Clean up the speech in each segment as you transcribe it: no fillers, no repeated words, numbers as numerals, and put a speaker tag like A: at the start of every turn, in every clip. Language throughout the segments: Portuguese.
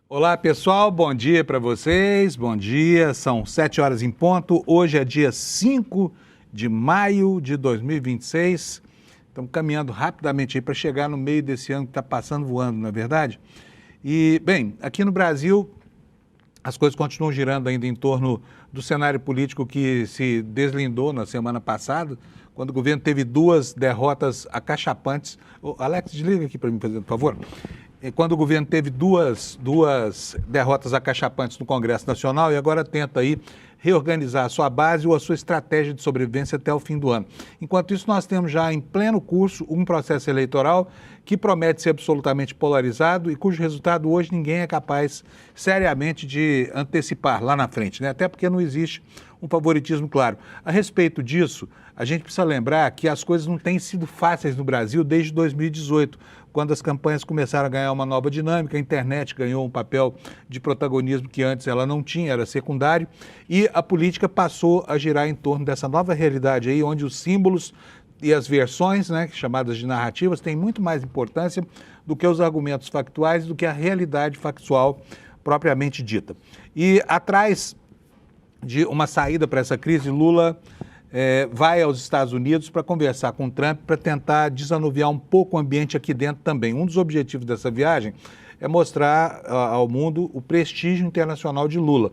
A: Olá pessoal, bom dia para vocês, bom dia, são 7 horas em ponto, hoje é dia 5 de maio de 2026, estamos caminhando rapidamente aí para chegar no meio desse ano que está passando voando, não é verdade? E, bem, aqui no Brasil as coisas continuam girando ainda em torno do cenário político que se deslindou na semana passada, quando o governo teve duas derrotas acachapantes. Ô, Alex, desliga aqui para mim, por favor. Quando o governo teve duas derrotas acachapantes no Congresso Nacional e agora tenta aí reorganizar a sua base ou a sua estratégia de sobrevivência até o fim do ano. Enquanto isso, nós temos já em pleno curso um processo eleitoral que promete ser absolutamente polarizado e cujo resultado hoje ninguém é capaz seriamente de antecipar lá na frente, né? Até porque não existe um favoritismo claro. A respeito disso, a gente precisa lembrar que as coisas não têm sido fáceis no Brasil desde 2018, quando as campanhas começaram a ganhar uma nova dinâmica, a internet ganhou um papel de protagonismo que antes ela não tinha, era secundário, e a política passou a girar em torno dessa nova realidade aí, onde os símbolos e as versões, né, chamadas de narrativas, têm muito mais importância do que os argumentos factuais, do que a realidade factual propriamente dita. E atrás de uma saída para essa crise, Lula vai aos Estados Unidos para conversar com Trump, para tentar desanuviar um pouco o ambiente aqui dentro também. Um dos objetivos dessa viagem é mostrar ao mundo o prestígio internacional de Lula.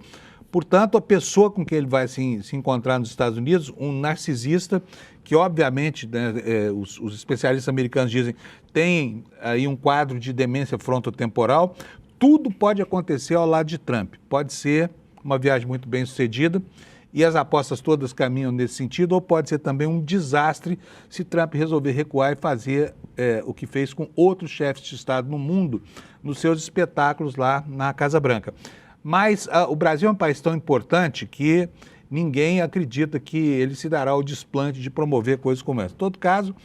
A: Portanto, a pessoa com quem ele vai se encontrar nos Estados Unidos, um narcisista, que obviamente, né, os especialistas americanos dizem, tem aí um quadro de demência frontotemporal, tudo pode acontecer ao lado de Trump. Pode ser uma viagem muito bem sucedida, e as apostas todas caminham nesse sentido, ou pode ser também um desastre se Trump resolver recuar e fazer o que fez com outros chefes de Estado no mundo, nos seus espetáculos lá na Casa Branca. Mas o Brasil é um país tão importante que ninguém acredita que ele se dará o desplante de promover coisas como essa. Em todo caso,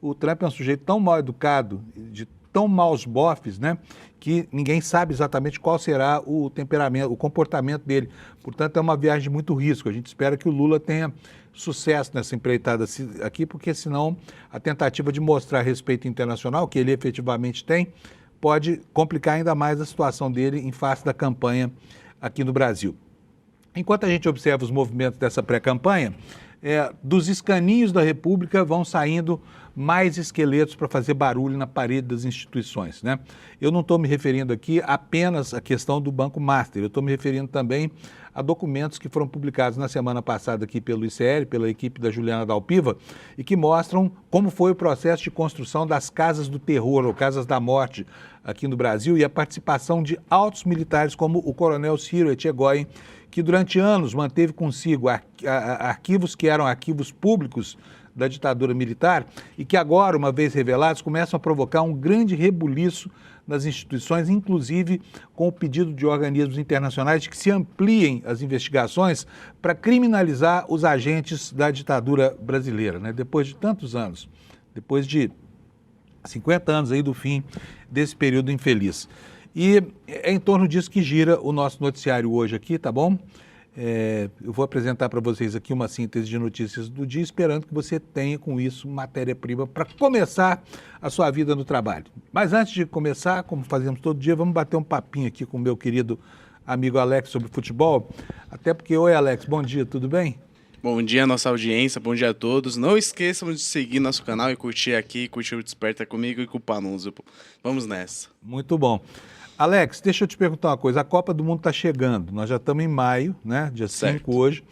A: o Trump é um sujeito tão mal educado, de tão maus bofes, né, que ninguém sabe exatamente qual será o temperamento, o comportamento dele. Portanto, é uma viagem de muito risco. A gente espera que o Lula tenha sucesso nessa empreitada aqui, porque senão a tentativa de mostrar respeito internacional, que ele efetivamente tem, pode complicar ainda mais a situação dele em face da campanha aqui no Brasil. Enquanto a gente observa os movimentos dessa pré-campanha, dos escaninhos da República vão saindo mais esqueletos para fazer barulho na parede das instituições, né? Eu não estou me referindo aqui apenas à questão do Banco Master, eu estou me referindo também a documentos que foram publicados na semana passada aqui pelo ICL, pela equipe da Juliana Dalpiva, e que mostram como foi o processo de construção das casas do terror, ou casas da morte, aqui no Brasil, e a participação de altos militares como o coronel Ciro Etchegoyen, que durante anos manteve consigo arquivos que eram arquivos públicos da ditadura militar e que agora, uma vez revelados, começam a provocar um grande rebuliço nas instituições, inclusive com o pedido de organismos internacionais de que se ampliem as investigações para criminalizar os agentes da ditadura brasileira, né? Depois de tantos anos, depois de 50 anos aí do fim desse período infeliz. E é em torno disso que gira o nosso noticiário hoje aqui, tá bom? Eu vou apresentar para vocês aqui uma síntese de notícias do dia, esperando que você tenha com isso matéria-prima para começar a sua vida no trabalho. Mas antes de começar, como fazemos todo dia, vamos bater um papinho aqui com o meu querido amigo Alex sobre futebol. Até porque, oi Alex, bom dia, tudo bem?
B: Bom dia, nossa audiência, bom dia a todos. Não esqueçam de seguir nosso canal e curtir aqui, curtir o Desperta comigo e com o Panuso. Vamos nessa.
A: Muito bom. Alex, deixa eu te perguntar uma coisa. A Copa do Mundo está chegando. Nós já estamos em maio, né? Dia 5 hoje.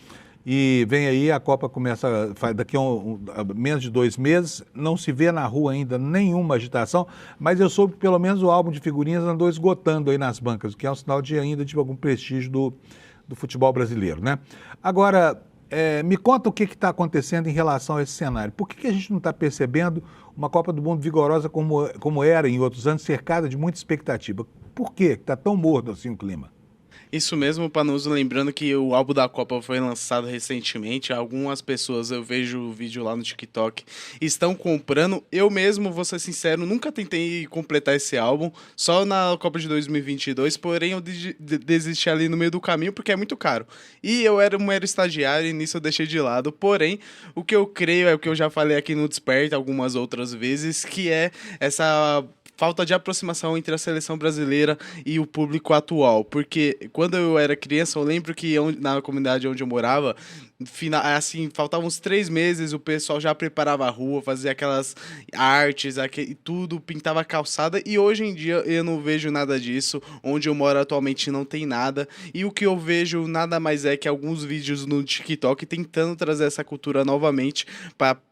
A: E vem aí, a Copa começa daqui a menos de 2 meses. Não se vê na rua ainda nenhuma agitação, mas eu soube que pelo menos o álbum de figurinhas andou esgotando aí nas bancas, o que é um sinal ainda de algum prestígio do futebol brasileiro, né? Agora, me conta o que está acontecendo em relação a esse cenário. Por que a gente não está percebendo uma Copa do Mundo vigorosa como era em outros anos, cercada de muita expectativa? Por que está tão morno assim o clima?
B: Isso mesmo, Panuso, lembrando que o álbum da Copa foi lançado recentemente, algumas pessoas, eu vejo o vídeo lá no TikTok, estão comprando. Eu mesmo, vou ser sincero, nunca tentei completar esse álbum, só na Copa de 2022, porém eu desisti ali no meio do caminho porque é muito caro. E eu era um mero estagiário e nisso eu deixei de lado, porém, o que eu creio é o que eu já falei aqui no Desperta algumas outras vezes, que é essa falta de aproximação entre a seleção brasileira e o público atual. Porque quando eu era criança, eu lembro que na comunidade onde eu morava, assim, faltavam uns 3 meses, o pessoal já preparava a rua, fazia aquelas artes, e tudo, pintava a calçada, e hoje em dia eu não vejo nada disso. Onde eu moro atualmente não tem nada, e o que eu vejo nada mais é que alguns vídeos no TikTok tentando trazer essa cultura novamente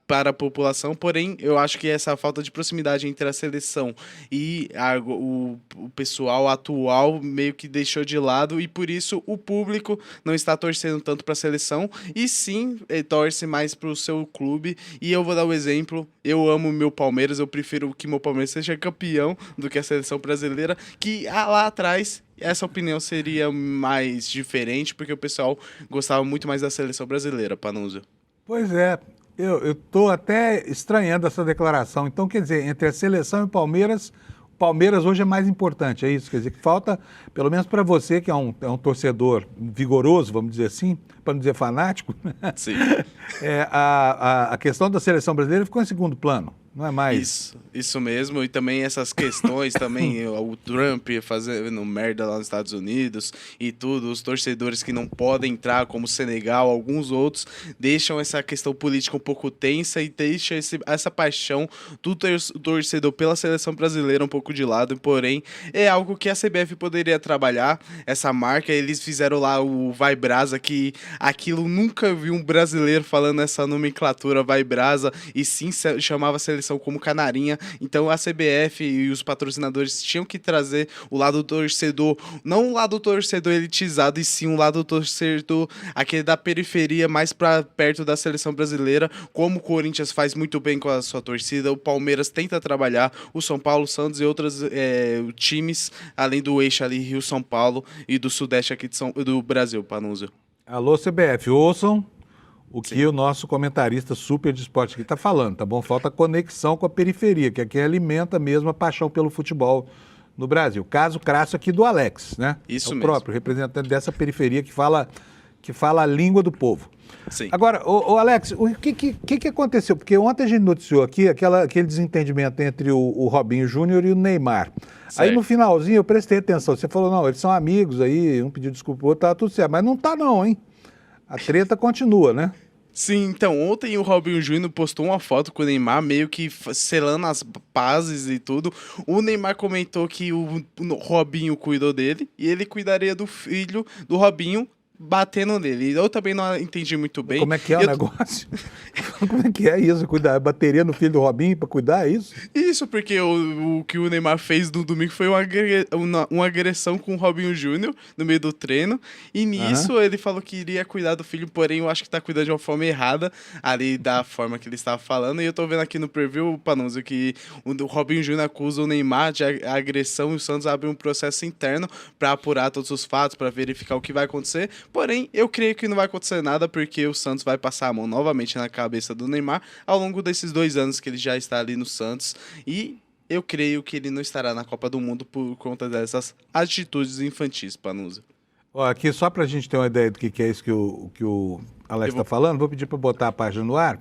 B: para a população, porém, eu acho que essa falta de proximidade entre a seleção e o pessoal atual meio que deixou de lado, e por isso o público não está torcendo tanto para a seleção, e sim, torce mais para o seu clube. E eu vou dar um exemplo: eu amo meu Palmeiras, eu prefiro que meu Palmeiras seja campeão do que a seleção brasileira, que lá atrás essa opinião seria mais diferente, porque o pessoal gostava muito mais da seleção brasileira, Panunzio.
A: Pois é, eu estou até estranhando essa declaração. Então, quer dizer, entre a seleção e o Palmeiras hoje é mais importante, é isso? Quer dizer, que falta, pelo menos para você, que é um torcedor vigoroso, vamos dizer assim, para não dizer fanático,
B: Sim.
A: A questão da seleção brasileira ficou em segundo plano. Não é mais.
B: Isso mesmo, e também essas questões, também o Trump fazendo merda lá nos Estados Unidos e tudo, os torcedores que não podem entrar, como o Senegal, alguns outros, deixam essa questão política um pouco tensa e deixa essa paixão do torcedor pela seleção brasileira um pouco de lado, porém, é algo que a CBF poderia trabalhar, essa marca. Eles fizeram lá o Vai Brasa, que aquilo nunca vi um brasileiro falando essa nomenclatura Vai Brasa, e sim chamava a seleção como canarinha. Então a CBF e os patrocinadores tinham que trazer o lado do torcedor, não o lado do torcedor elitizado, e sim o lado do torcedor, aquele da periferia, mais para perto da seleção brasileira, como o Corinthians faz muito bem com a sua torcida, o Palmeiras tenta trabalhar, o São Paulo, o Santos e outros times, além do eixo ali Rio-São Paulo e do sudeste aqui do Brasil, Panunzio.
A: Alô, CBF, ouçam o que
B: Sim.
A: o nosso comentarista super de esporte aqui está falando, tá bom? Falta conexão com a periferia, que é quem alimenta mesmo a paixão pelo futebol no Brasil. Caso crasso aqui do Alex, né?
B: Isso
A: é o
B: mesmo.
A: próprio representante dessa periferia que fala a língua do povo.
B: Sim.
A: Agora, o Alex, o que aconteceu? Porque ontem a gente noticiou aqui aquele desentendimento entre o Robinho Júnior e o Neymar.
B: Certo.
A: Aí no finalzinho eu prestei atenção, você falou, não, eles são amigos aí, um pediu desculpa, o outro, tá tudo certo, mas não tá não, hein? A treta continua, né?
B: Sim, então, ontem o Robinho Júnior postou uma foto com o Neymar, meio que selando as pazes e tudo. O Neymar comentou que o Robinho cuidou dele e ele cuidaria do filho do Robinho, batendo nele. Eu também não entendi muito bem.
A: Como é que é o negócio? Como é que é isso? Cuidar, bateria no filho do Robinho pra cuidar, é isso?
B: Isso, porque o que o Neymar fez no domingo foi uma agressão com o Robinho Júnior no meio do treino. E nisso ele falou que iria cuidar do filho, porém eu acho que tá cuidando de uma forma errada, ali da forma que ele estava falando. E eu tô vendo aqui no preview, Panunzio, que o Robinho Júnior acusa o Neymar de agressão e o Santos abre um processo interno pra apurar todos os fatos, pra verificar o que vai acontecer. Porém, eu creio que não vai acontecer nada, porque o Santos vai passar a mão novamente na cabeça do Neymar ao longo desses 2 anos que ele já está ali no Santos. E eu creio que ele não estará na Copa do Mundo por conta dessas atitudes infantis, Panunzio.
A: Ó, aqui, só pra gente ter uma ideia do que é isso que o Alex está falando, vou pedir para botar a página no ar.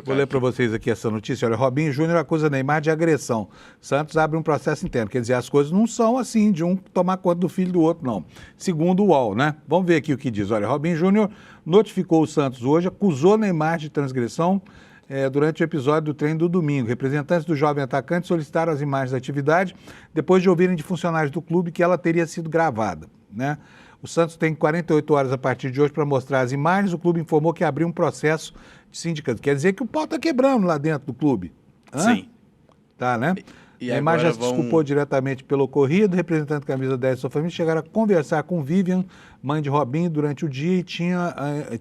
B: Vou
A: ler para vocês aqui essa notícia. Olha, Robinho Júnior acusa Neymar de agressão. Santos abre um processo interno. Quer dizer, as coisas não são assim, de um tomar conta do filho do outro, não. Segundo o UOL, né? Vamos ver aqui o que diz. Olha, Robinho Júnior notificou o Santos hoje, acusou Neymar de transgressão durante o episódio do treino do domingo. Representantes do jovem atacante solicitaram as imagens da atividade depois de ouvirem de funcionários do clube que ela teria sido gravada, né? O Santos tem 48 horas a partir de hoje para mostrar as imagens. O clube informou que abriu um processo de sindicato. Quer dizer que o pau está quebrando lá dentro do clube. Hã?
B: Sim.
A: Tá, né?
B: E
A: Neymar já se
B: vão...
A: desculpou diretamente pelo ocorrido. Representante da camisa 10 de sua família chegaram a conversar com Vivian, mãe de Robinho, durante o dia, e tinha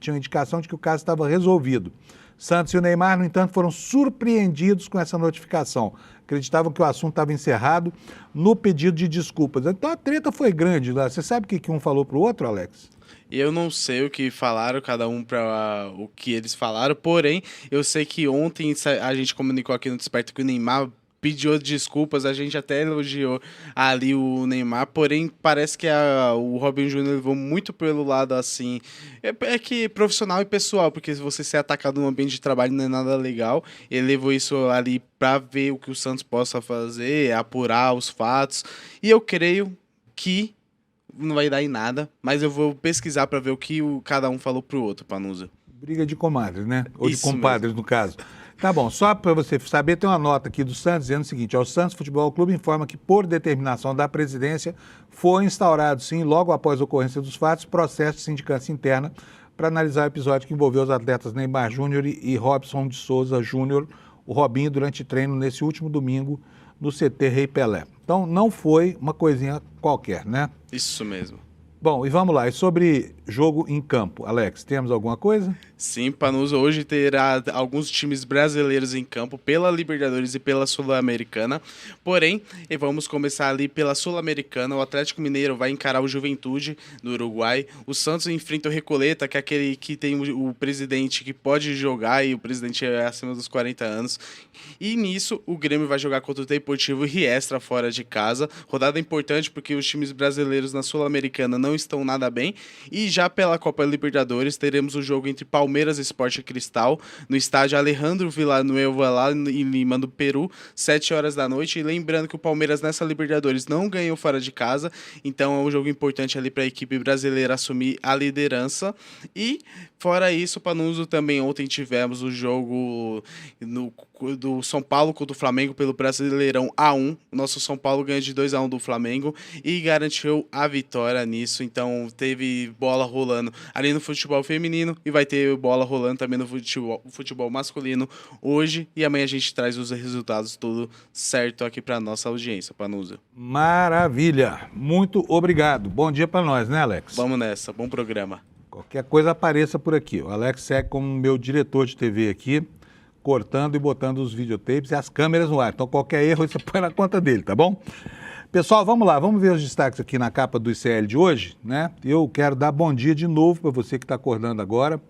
A: uma indicação de que o caso estava resolvido. Santos e o Neymar, no entanto, foram surpreendidos com essa notificação. Acreditavam que o assunto estava encerrado no pedido de desculpas. Então a treta foi grande lá. Você sabe o que um falou para o outro, Alex?
B: Eu não sei o que falaram, cada um para o que eles falaram, porém, eu sei que ontem a gente comunicou aqui no Desperto que o Neymar pediu desculpas, a gente até elogiou ali o Neymar, porém parece que o Robin Júnior levou muito pelo lado assim, é que profissional e pessoal, porque se você ser atacado no ambiente de trabalho não é nada legal, ele levou isso ali para ver o que o Santos possa fazer, apurar os fatos, e eu creio que não vai dar em nada, mas eu vou pesquisar para ver o que cada um falou pro outro, Panusa.
A: Briga de comadres, né? Ou de
B: Isso
A: compadres,
B: mesmo.
A: no caso. Tá bom, só para você saber, tem uma nota aqui do Santos dizendo o seguinte: o Santos Futebol Clube informa que, por determinação da presidência, foi instaurado, sim, logo após a ocorrência dos fatos, processo de sindicância interna para analisar o episódio que envolveu os atletas Neymar Júnior e Robson de Souza Júnior, o Robinho, durante treino nesse último domingo no CT Rei Pelé. Então, não foi uma coisinha qualquer, né?
B: Isso mesmo.
A: Bom, e vamos lá. E sobre jogo em campo, Alex, temos alguma coisa?
B: Sim, Panuso, hoje terá alguns times brasileiros em campo pela Libertadores e pela Sul-Americana. Porém, vamos começar ali pela Sul-Americana. O Atlético Mineiro vai encarar o Juventude do Uruguai. O Santos enfrenta o Recoleta, que é aquele que tem o presidente que pode jogar e o presidente é acima dos 40 anos. E nisso, o Grêmio vai jogar contra o Deportivo Riestra fora de casa. Rodada importante porque os times brasileiros na Sul-Americana não estão nada bem. E já pela Copa Libertadores, teremos o jogo entre Palmeiras e Sport Cristal, no estádio Alejandro Villanueva, lá em Lima, do Peru, 7 horas da noite. E lembrando que o Palmeiras nessa Libertadores não ganhou fora de casa, então é um jogo importante ali para a equipe brasileira assumir a liderança. E fora isso, Panuso, também ontem tivemos o jogo do São Paulo contra o Flamengo pelo Brasileirão A1. O nosso São Paulo ganhou de 2-1 do Flamengo e garantiu a vitória nisso. Então teve bola rolando ali no futebol feminino e vai ter bola rolando também no futebol masculino hoje, e amanhã a gente traz os resultados tudo certo aqui para nossa audiência, Panusa.
A: Maravilha, muito obrigado. Bom dia para nós, né, Alex?
B: Vamos nessa, bom programa.
A: Qualquer coisa apareça por aqui. O Alex segue como meu diretor de TV aqui, cortando e botando os videotapes e as câmeras no ar. Então qualquer erro você põe na conta dele, tá bom? Pessoal, vamos lá, vamos ver os destaques aqui na capa do ICL de hoje, né? Eu quero dar bom dia de novo para você que está acordando agora.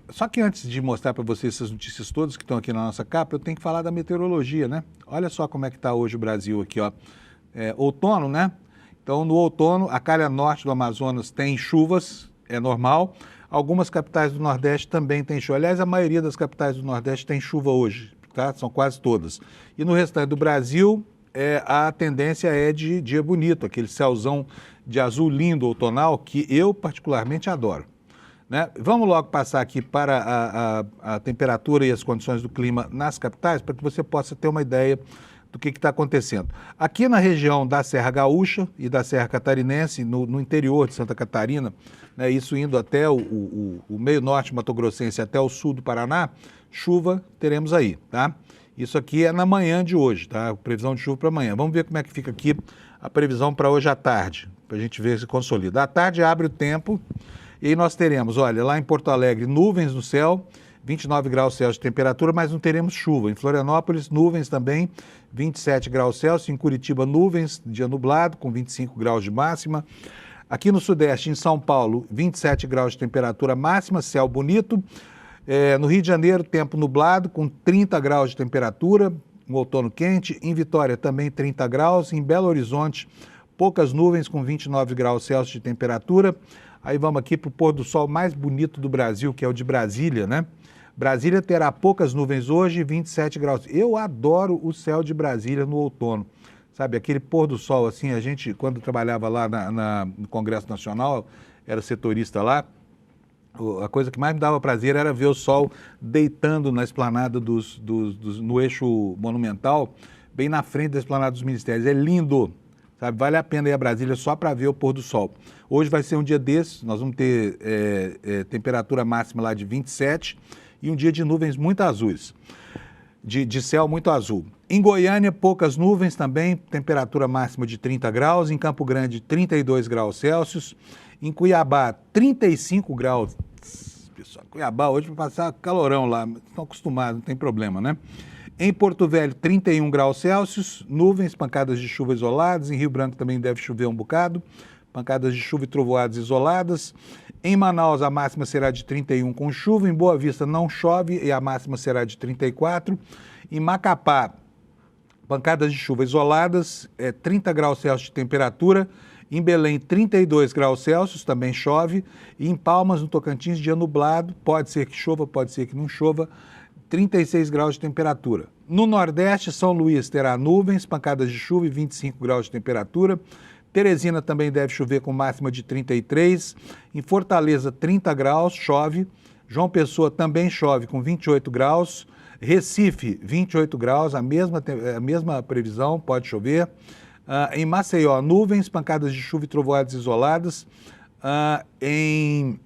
A: Só que antes de mostrar para vocês essas notícias todas que estão aqui na nossa capa, eu tenho que falar da meteorologia, né? Olha só como é que está hoje o Brasil aqui, ó. Outono, né? Então, no outono, a calha norte do Amazonas tem chuvas, é normal. Algumas capitais do Nordeste também têm chuva. Aliás, a maioria das capitais do Nordeste tem chuva hoje, tá? São quase todas. E no restante do Brasil, a tendência é de dia bonito, aquele céuzão de azul lindo outonal que eu particularmente adoro, né? Vamos logo passar aqui para a temperatura e as condições do clima nas capitais, para que você possa ter uma ideia do que está acontecendo. Aqui na região da Serra Gaúcha e da Serra Catarinense, no interior de Santa Catarina, né, isso indo até o meio norte mato-grossense, até o sul do Paraná, chuva teremos aí, tá? Isso aqui é na manhã de hoje, tá? Previsão de chuva para amanhã. Vamos ver como é que fica aqui a previsão para hoje à tarde, para a gente ver se consolida. À tarde abre o tempo e aí nós teremos, olha, lá em Porto Alegre, nuvens no céu, 29 graus Celsius de temperatura, mas não teremos chuva. Em Florianópolis, nuvens também, 27 graus Celsius. Em Curitiba, nuvens, dia nublado, com 25 graus de máxima. Aqui no Sudeste, em São Paulo, 27 graus de temperatura máxima, céu bonito. No Rio de Janeiro, tempo nublado, com 30 graus de temperatura, um outono quente. Em Vitória, também 30 graus. Em Belo Horizonte, poucas nuvens, com 29 graus Celsius de temperatura. Aí vamos aqui para o pôr do sol mais bonito do Brasil, que é o de Brasília, né? Brasília terá poucas nuvens hoje, 27 graus. Eu adoro o céu de Brasília no outono. Sabe, aquele pôr do sol, assim, a gente, quando trabalhava lá no Congresso Nacional, era setorista lá, a coisa que mais me dava prazer era ver o sol deitando na esplanada no eixo monumental, bem na frente da esplanada dos ministérios. É lindo, sabe? Vale a pena ir a Brasília só para ver o pôr do sol. Hoje vai ser um dia desses, nós vamos ter temperatura máxima lá de 27 e um dia de nuvens muito azuis, de céu muito azul. Em Goiânia, poucas nuvens também, temperatura máxima de 30 graus. Em Campo Grande, 32 graus Celsius. Em Cuiabá, 35 graus. Pessoal, Cuiabá hoje vai passar calorão lá, estão acostumados, não tem problema, né? Em Porto Velho, 31 graus Celsius, nuvens, pancadas de chuva isoladas. Em Rio Branco também deve chover um bocado, pancadas de chuva e trovoadas isoladas. Em Manaus, a máxima será de 31 com chuva. Em Boa Vista não chove e a máxima será de 34. Em Macapá, pancadas de chuva isoladas, 30 graus Celsius de temperatura. Em Belém, 32 graus Celsius, também chove. E em Palmas, no Tocantins, dia nublado, pode ser que chova, pode ser que não chova, 36 graus de temperatura. No Nordeste, São Luís terá nuvens, pancadas de chuva e 25 graus de temperatura. Teresina também deve chover com máxima de 33. Em Fortaleza, 30 graus, chove. João Pessoa também chove com 28 graus. Recife, 28 graus, a mesma previsão, pode chover. Em Maceió, nuvens, pancadas de chuva e trovoadas isoladas. Em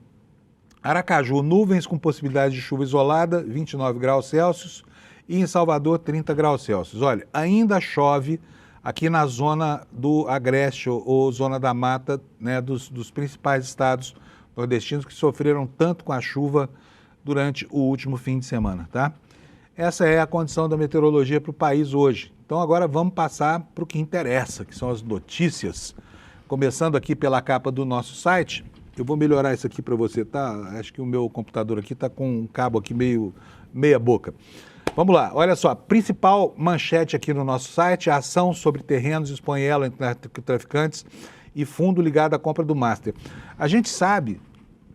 A: Aracaju, nuvens com possibilidade de chuva isolada, 29 graus Celsius. E em Salvador, 30 graus Celsius. Olha, ainda chove aqui na zona do Agreste, ou zona da mata, né, dos principais estados nordestinos que sofreram tanto com a chuva durante o último fim de semana, tá? Essa é a condição da meteorologia para o país hoje. Então agora vamos passar para o que interessa, que são as notícias. Começando aqui pela capa do nosso site, eu vou melhorar isso aqui para você, tá? Acho que o meu computador aqui está com um cabo aqui meio meia boca. Vamos lá, olha só, principal manchete aqui no nosso site, a ação sobre terrenos expõe elo entre narcotraficantes e fundo ligado à compra do Master. A gente sabe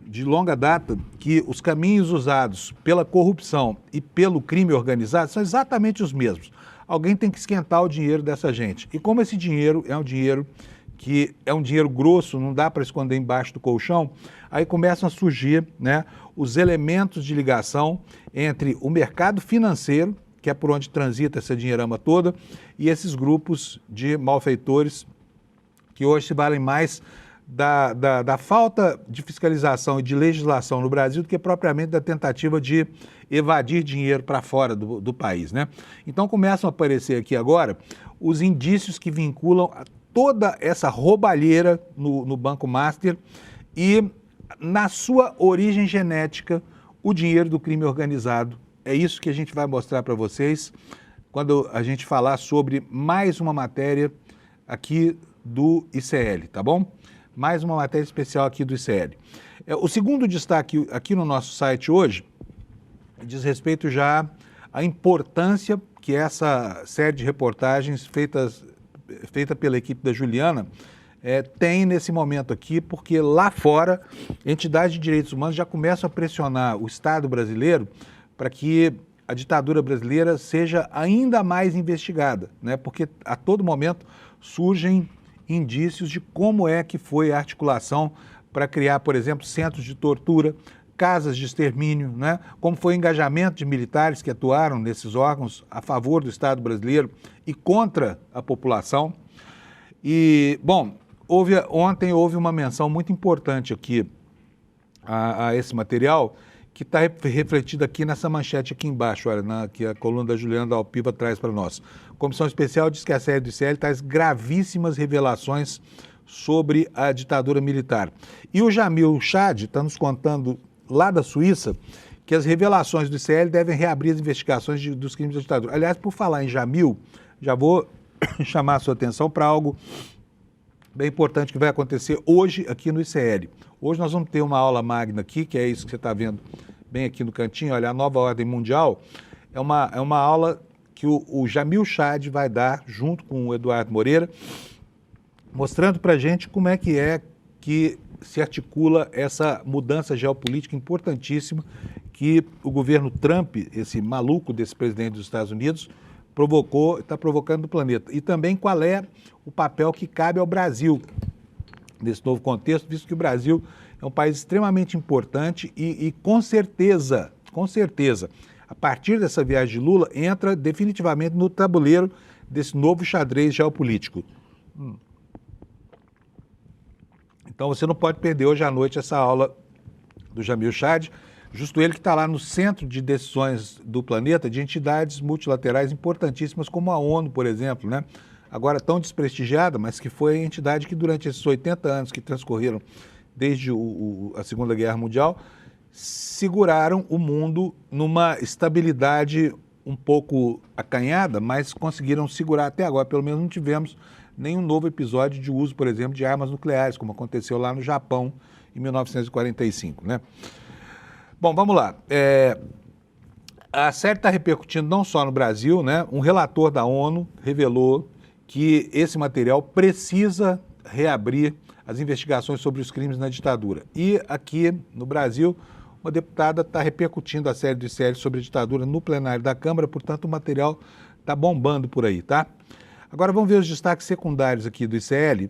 A: de longa data que os caminhos usados pela corrupção e pelo crime organizado são exatamente os mesmos. Alguém tem que esquentar o dinheiro dessa gente. E como esse dinheiro é um dinheiro que é um dinheiro grosso, não dá para esconder embaixo do colchão, aí começam a surgir, né, os elementos de ligação entre o mercado financeiro, que é por onde transita essa dinheirama toda, e esses grupos de malfeitores que hoje se valem mais da falta de fiscalização e de legislação no Brasil do que propriamente da tentativa de evadir dinheiro para fora do país, né? Então começam a aparecer aqui agora os indícios que vinculam toda essa roubalheira no Banco Master e, na sua origem genética, o dinheiro do crime organizado. É isso que a gente vai mostrar para vocês quando a gente falar sobre mais uma matéria aqui do ICL, tá bom? Mais uma matéria especial aqui do ICL. O segundo destaque aqui no nosso site hoje diz respeito já à importância que essa série de reportagens feita pela equipe da Juliana tem nesse momento aqui, porque lá fora, entidades de direitos humanos já começam a pressionar o Estado brasileiro para que a ditadura brasileira seja ainda mais investigada, né? Porque a todo momento surgem indícios de como é que foi a articulação para criar, por exemplo, centros de tortura, casas de extermínio, né? Como foi o engajamento de militares que atuaram nesses órgãos a favor do Estado brasileiro e contra a população. E, bom, ontem houve uma menção muito importante aqui a esse material, que está refletido aqui nessa manchete aqui embaixo, olha, que a coluna da Juliana da Alpiva traz para nós. A Comissão Especial diz que a série do ICL traz gravíssimas revelações sobre a ditadura militar. E o Jamil Chad está nos contando lá da Suíça que as revelações do ICL devem reabrir as investigações dos crimes da ditadura. Aliás, por falar em Jamil, já vou chamar a sua atenção para algo bem importante que vai acontecer hoje aqui no ICL. Hoje nós vamos ter uma aula magna aqui, que é isso que você está vendo bem aqui no cantinho, olha, a nova ordem mundial. É uma aula que o Jamil Chad vai dar junto com o Eduardo Moreira, mostrando para a gente como é que se articula essa mudança geopolítica importantíssima que o governo Trump, esse maluco desse presidente dos Estados Unidos, está provocando no planeta. E também qual é o papel que cabe ao Brasil nesse novo contexto, visto que o Brasil é um país extremamente importante e com certeza, a partir dessa viagem de Lula, entra definitivamente no tabuleiro desse novo xadrez geopolítico. Então você não pode perder hoje à noite essa aula do Jamil Chad, justo ele que está lá no centro de decisões do planeta, de entidades multilaterais importantíssimas como a ONU, por exemplo, né? Agora tão desprestigiada, mas que foi a entidade que durante esses 80 anos que transcorreram desde a Segunda Guerra Mundial, seguraram o mundo numa estabilidade um pouco acanhada, mas conseguiram segurar até agora. Pelo menos não tivemos nenhum novo episódio de uso, por exemplo, de armas nucleares, como aconteceu lá no Japão em 1945, né? Bom, vamos lá. A série está repercutindo não só no Brasil, né? Um relator da ONU revelou que esse material precisa reabrir as investigações sobre os crimes na ditadura. E aqui no Brasil, uma deputada está repercutindo a série de séries sobre a ditadura no plenário da Câmara, portanto o material está bombando por aí, tá? Agora vamos ver os destaques secundários aqui do ICL.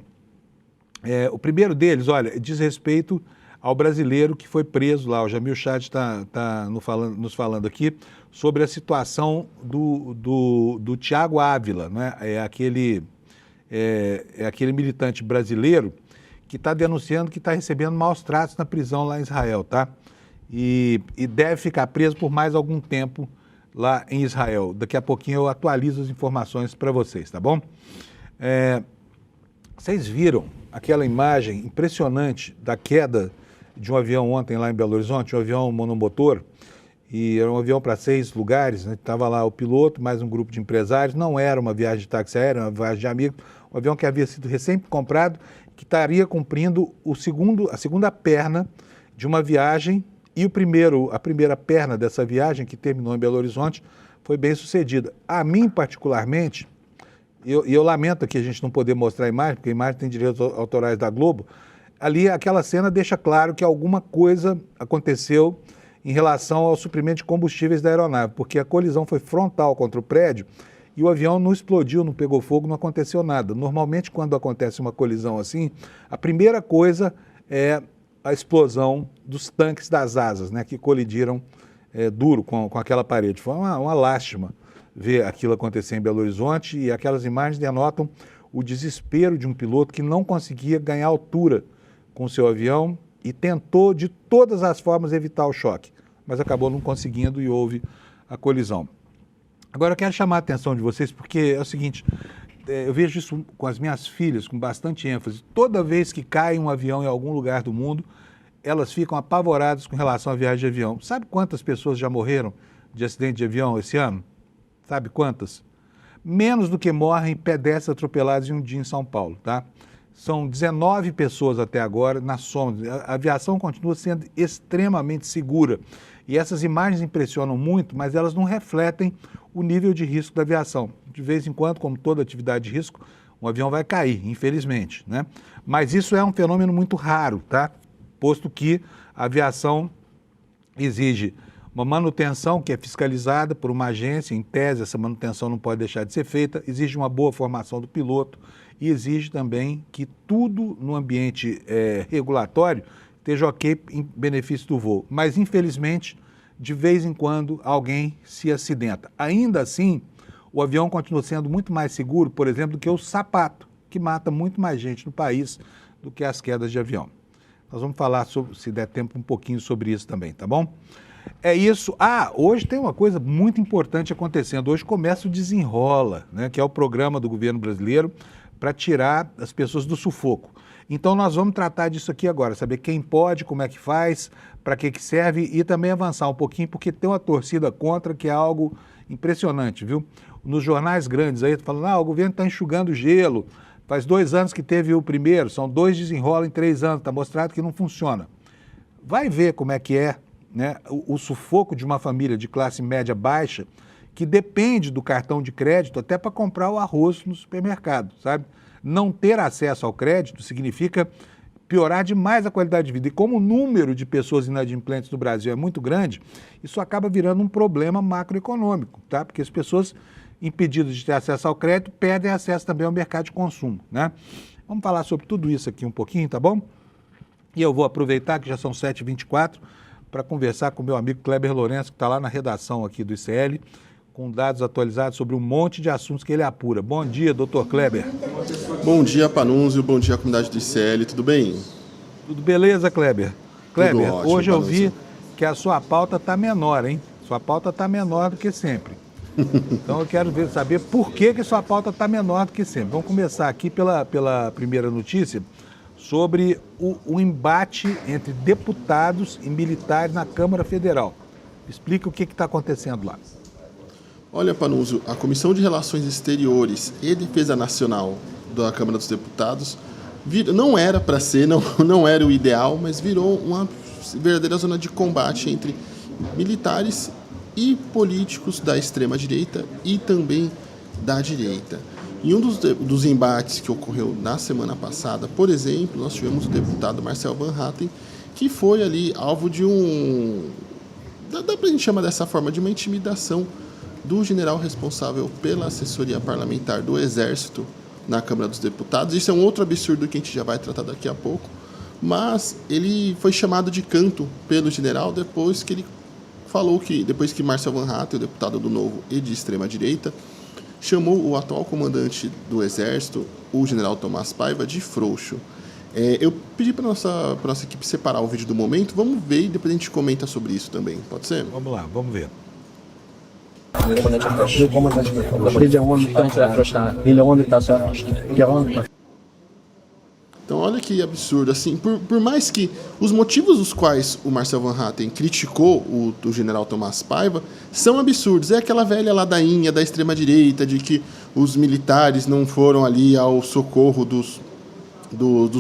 A: O primeiro deles, olha, diz respeito ao brasileiro que foi preso lá. O Jamil Chad está nos falando aqui sobre a situação do Tiago Ávila, né? É aquele militante brasileiro que está denunciando que está recebendo maus tratos na prisão lá em Israel, tá? E deve ficar preso por mais algum tempo lá em Israel. Daqui a pouquinho eu atualizo as informações para vocês, tá bom? Vocês viram aquela imagem impressionante da queda de um avião ontem lá em Belo Horizonte, um avião monomotor, e era um avião para 6 lugares, né? Estava lá o piloto, mais um grupo de empresários, não era uma viagem de táxi aéreo, era uma viagem de amigos, um avião que havia sido recém-comprado, que estaria cumprindo a segunda perna de uma viagem, e a primeira perna dessa viagem, que terminou em Belo Horizonte, foi bem sucedida. A mim, particularmente, eu lamento aqui a gente não poder mostrar a imagem, porque a imagem tem direitos autorais da Globo. Ali, aquela cena deixa claro que alguma coisa aconteceu em relação ao suprimento de combustíveis da aeronave, porque a colisão foi frontal contra o prédio e o avião não explodiu, não pegou fogo, não aconteceu nada. Normalmente, quando acontece uma colisão assim, a primeira coisa é a explosão dos tanques das asas, né, que colidiram duro com aquela parede. Foi uma lástima ver aquilo acontecer em Belo Horizonte, e aquelas imagens denotam o desespero de um piloto que não conseguia ganhar altura com o seu avião e tentou de todas as formas evitar o choque, mas acabou não conseguindo e houve a colisão. Agora eu quero chamar a atenção de vocês porque é o seguinte, eu vejo isso com as minhas filhas com bastante ênfase. Toda vez que cai um avião em algum lugar do mundo, elas ficam apavoradas com relação à viagem de avião. Sabe quantas pessoas já morreram de acidente de avião esse ano? Sabe quantas? Menos do que morrem pedestres atropelados em um dia em São Paulo, tá? São 19 pessoas até agora na soma. A aviação continua sendo extremamente segura. E essas imagens impressionam muito, mas elas não refletem o nível de risco da aviação. De vez em quando, como toda atividade de risco, um avião vai cair, infelizmente, né? Mas isso é um fenômeno muito raro, tá? Posto que a aviação exige uma manutenção que é fiscalizada por uma agência, em tese essa manutenção não pode deixar de ser feita, exige uma boa formação do piloto e exige também que tudo no ambiente regulatório esteja ok em benefício do voo. Mas, infelizmente, de vez em quando alguém se acidenta. Ainda assim, o avião continua sendo muito mais seguro, por exemplo, do que o sapato, que mata muito mais gente no país do que as quedas de avião. Nós vamos falar, se der tempo, um pouquinho sobre isso também, tá bom? É isso. Hoje tem uma coisa muito importante acontecendo. Hoje começa o Desenrola, né, que é o programa do governo brasileiro para tirar as pessoas do sufoco. Então nós vamos tratar disso aqui agora, saber quem pode, como é que faz, para que serve e também avançar um pouquinho, porque tem uma torcida contra que é algo impressionante, viu? Nos jornais grandes aí, falando, o governo está enxugando gelo, faz 2 anos que teve o primeiro, são 2 Desenrola em 3 anos, está mostrado que não funciona. Vai ver como é que é, né, o sufoco de uma família de classe média baixa que depende do cartão de crédito até para comprar o arroz no supermercado, sabe? Não ter acesso ao crédito significa piorar demais a qualidade de vida. E como o número de pessoas inadimplentes no Brasil é muito grande, isso acaba virando um problema macroeconômico, tá? Porque as pessoas impedidas de ter acesso ao crédito perdem acesso também ao mercado de consumo, né? Vamos falar sobre tudo isso aqui um pouquinho, tá bom? E eu vou aproveitar que já são 7h24 para conversar com o meu amigo Kleber Lourenço, que está lá na redação aqui do ICL, com dados atualizados sobre um monte de assuntos que ele apura. Bom dia, doutor Kleber.
C: Bom dia, Panunzio. Bom dia, comunidade do ICL. Tudo bem?
A: Tudo beleza, Kleber? Kleber,
C: Tudo ótimo,
A: hoje eu
C: Panunzio.
A: vi que a sua pauta está menor, hein? Sua pauta está menor do que sempre. Então eu quero saber por que sua pauta está menor do que sempre. Vamos começar aqui pela primeira notícia sobre o embate entre deputados e militares na Câmara Federal. Explica o que está acontecendo lá.
C: Olha, Panunzio, a Comissão de Relações Exteriores e Defesa Nacional da Câmara dos Deputados não era para ser, não era o ideal, mas virou uma verdadeira zona de combate entre militares e políticos da extrema-direita e também da direita. Em um dos embates que ocorreu na semana passada, por exemplo, nós tivemos o deputado Marcel Van Hatten, que foi ali alvo de dá pra gente chamar dessa forma, de uma intimidação do general responsável pela assessoria parlamentar do Exército na Câmara dos Deputados. Isso é um outro absurdo que a gente já vai tratar daqui a pouco, mas ele foi chamado de canto pelo general depois que ele falou que, depois que Marcel Van Hatten, o deputado do Novo e de extrema-direita, chamou o atual comandante do Exército, o general Tomás Paiva, de frouxo. Eu pedi para a nossa equipe separar o vídeo do momento, vamos ver e depois a gente comenta sobre isso também, pode ser?
A: Vamos lá, vamos ver.
C: Então, olha que absurdo. Assim, por mais que os motivos os quais o Marcel Van Hatten criticou o general Tomás Paiva são absurdos. É aquela velha ladainha da extrema-direita de que os militares não foram ali ao socorro dos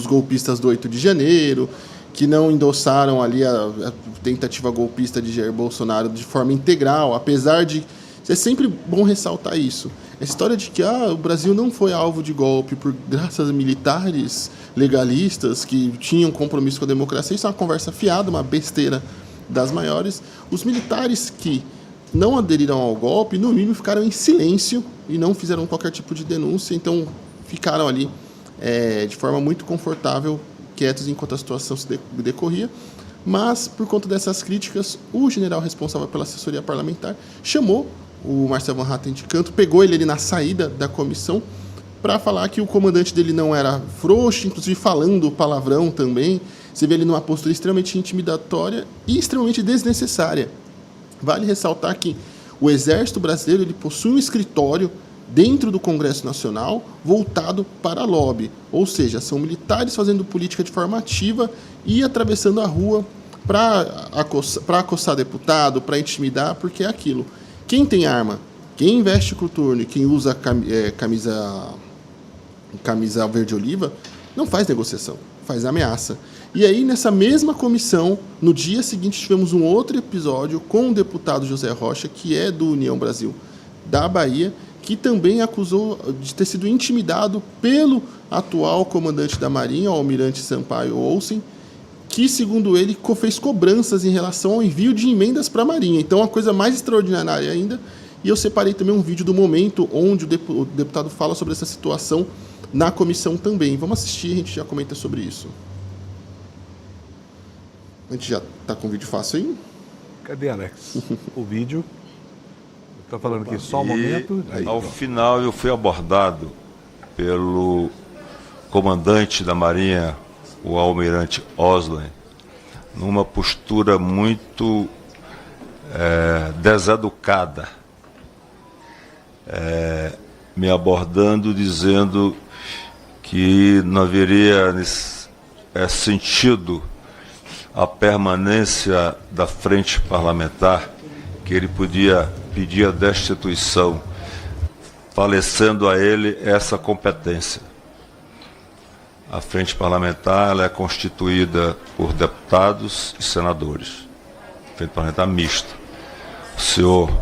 C: golpistas do 8 de janeiro, que não endossaram ali a tentativa golpista de Jair Bolsonaro de forma integral, apesar de... É sempre bom ressaltar isso. A história de que o Brasil não foi alvo de golpe graças a militares legalistas que tinham compromisso com a democracia, isso é uma conversa fiada, uma besteira das maiores. Os militares que não aderiram ao golpe, no mínimo, ficaram em silêncio e não fizeram qualquer tipo de denúncia, então ficaram ali de forma muito confortável, quietos enquanto a situação se decorria. Mas, por conta dessas críticas, o general responsável pela assessoria parlamentar chamou o Marcel Van Hatten de canto, pegou ele ali na saída da comissão para falar que o comandante dele não era frouxo, inclusive falando palavrão também. Você vê ele numa postura extremamente intimidatória e extremamente desnecessária. Vale ressaltar que o Exército Brasileiro ele possui um escritório dentro do Congresso Nacional voltado para a lobby, ou seja, são militares fazendo política de forma ativa e atravessando a rua para acossar deputado, para intimidar, porque é aquilo. Quem tem arma, quem veste coturno e quem usa camisa verde-oliva, não faz negociação, faz ameaça. E aí, nessa mesma comissão, no dia seguinte, tivemos um outro episódio com o deputado José Rocha, que é do União Brasil da Bahia, que também acusou de ter sido intimidado pelo atual comandante da Marinha, o almirante Sampaio Olsen, que, segundo ele, fez cobranças em relação ao envio de emendas para a Marinha. Então, a coisa mais extraordinária ainda. E eu separei também um vídeo do momento onde o deputado fala sobre essa situação na comissão também. Vamos assistir e a gente já comenta sobre isso. A gente já está com o vídeo fácil aí?
A: Cadê, Alex? O vídeo. Está falando aqui só um momento.
D: Aí, ao final, eu fui abordado pelo comandante da Marinha, o almirante Oslen, numa postura muito deseducada, me abordando, dizendo que não haveria sentido a permanência da frente parlamentar, que ele podia pedir a destituição, falecendo a ele essa competência. A frente parlamentar ela é constituída por deputados e senadores. Frente parlamentar mista. O senhor,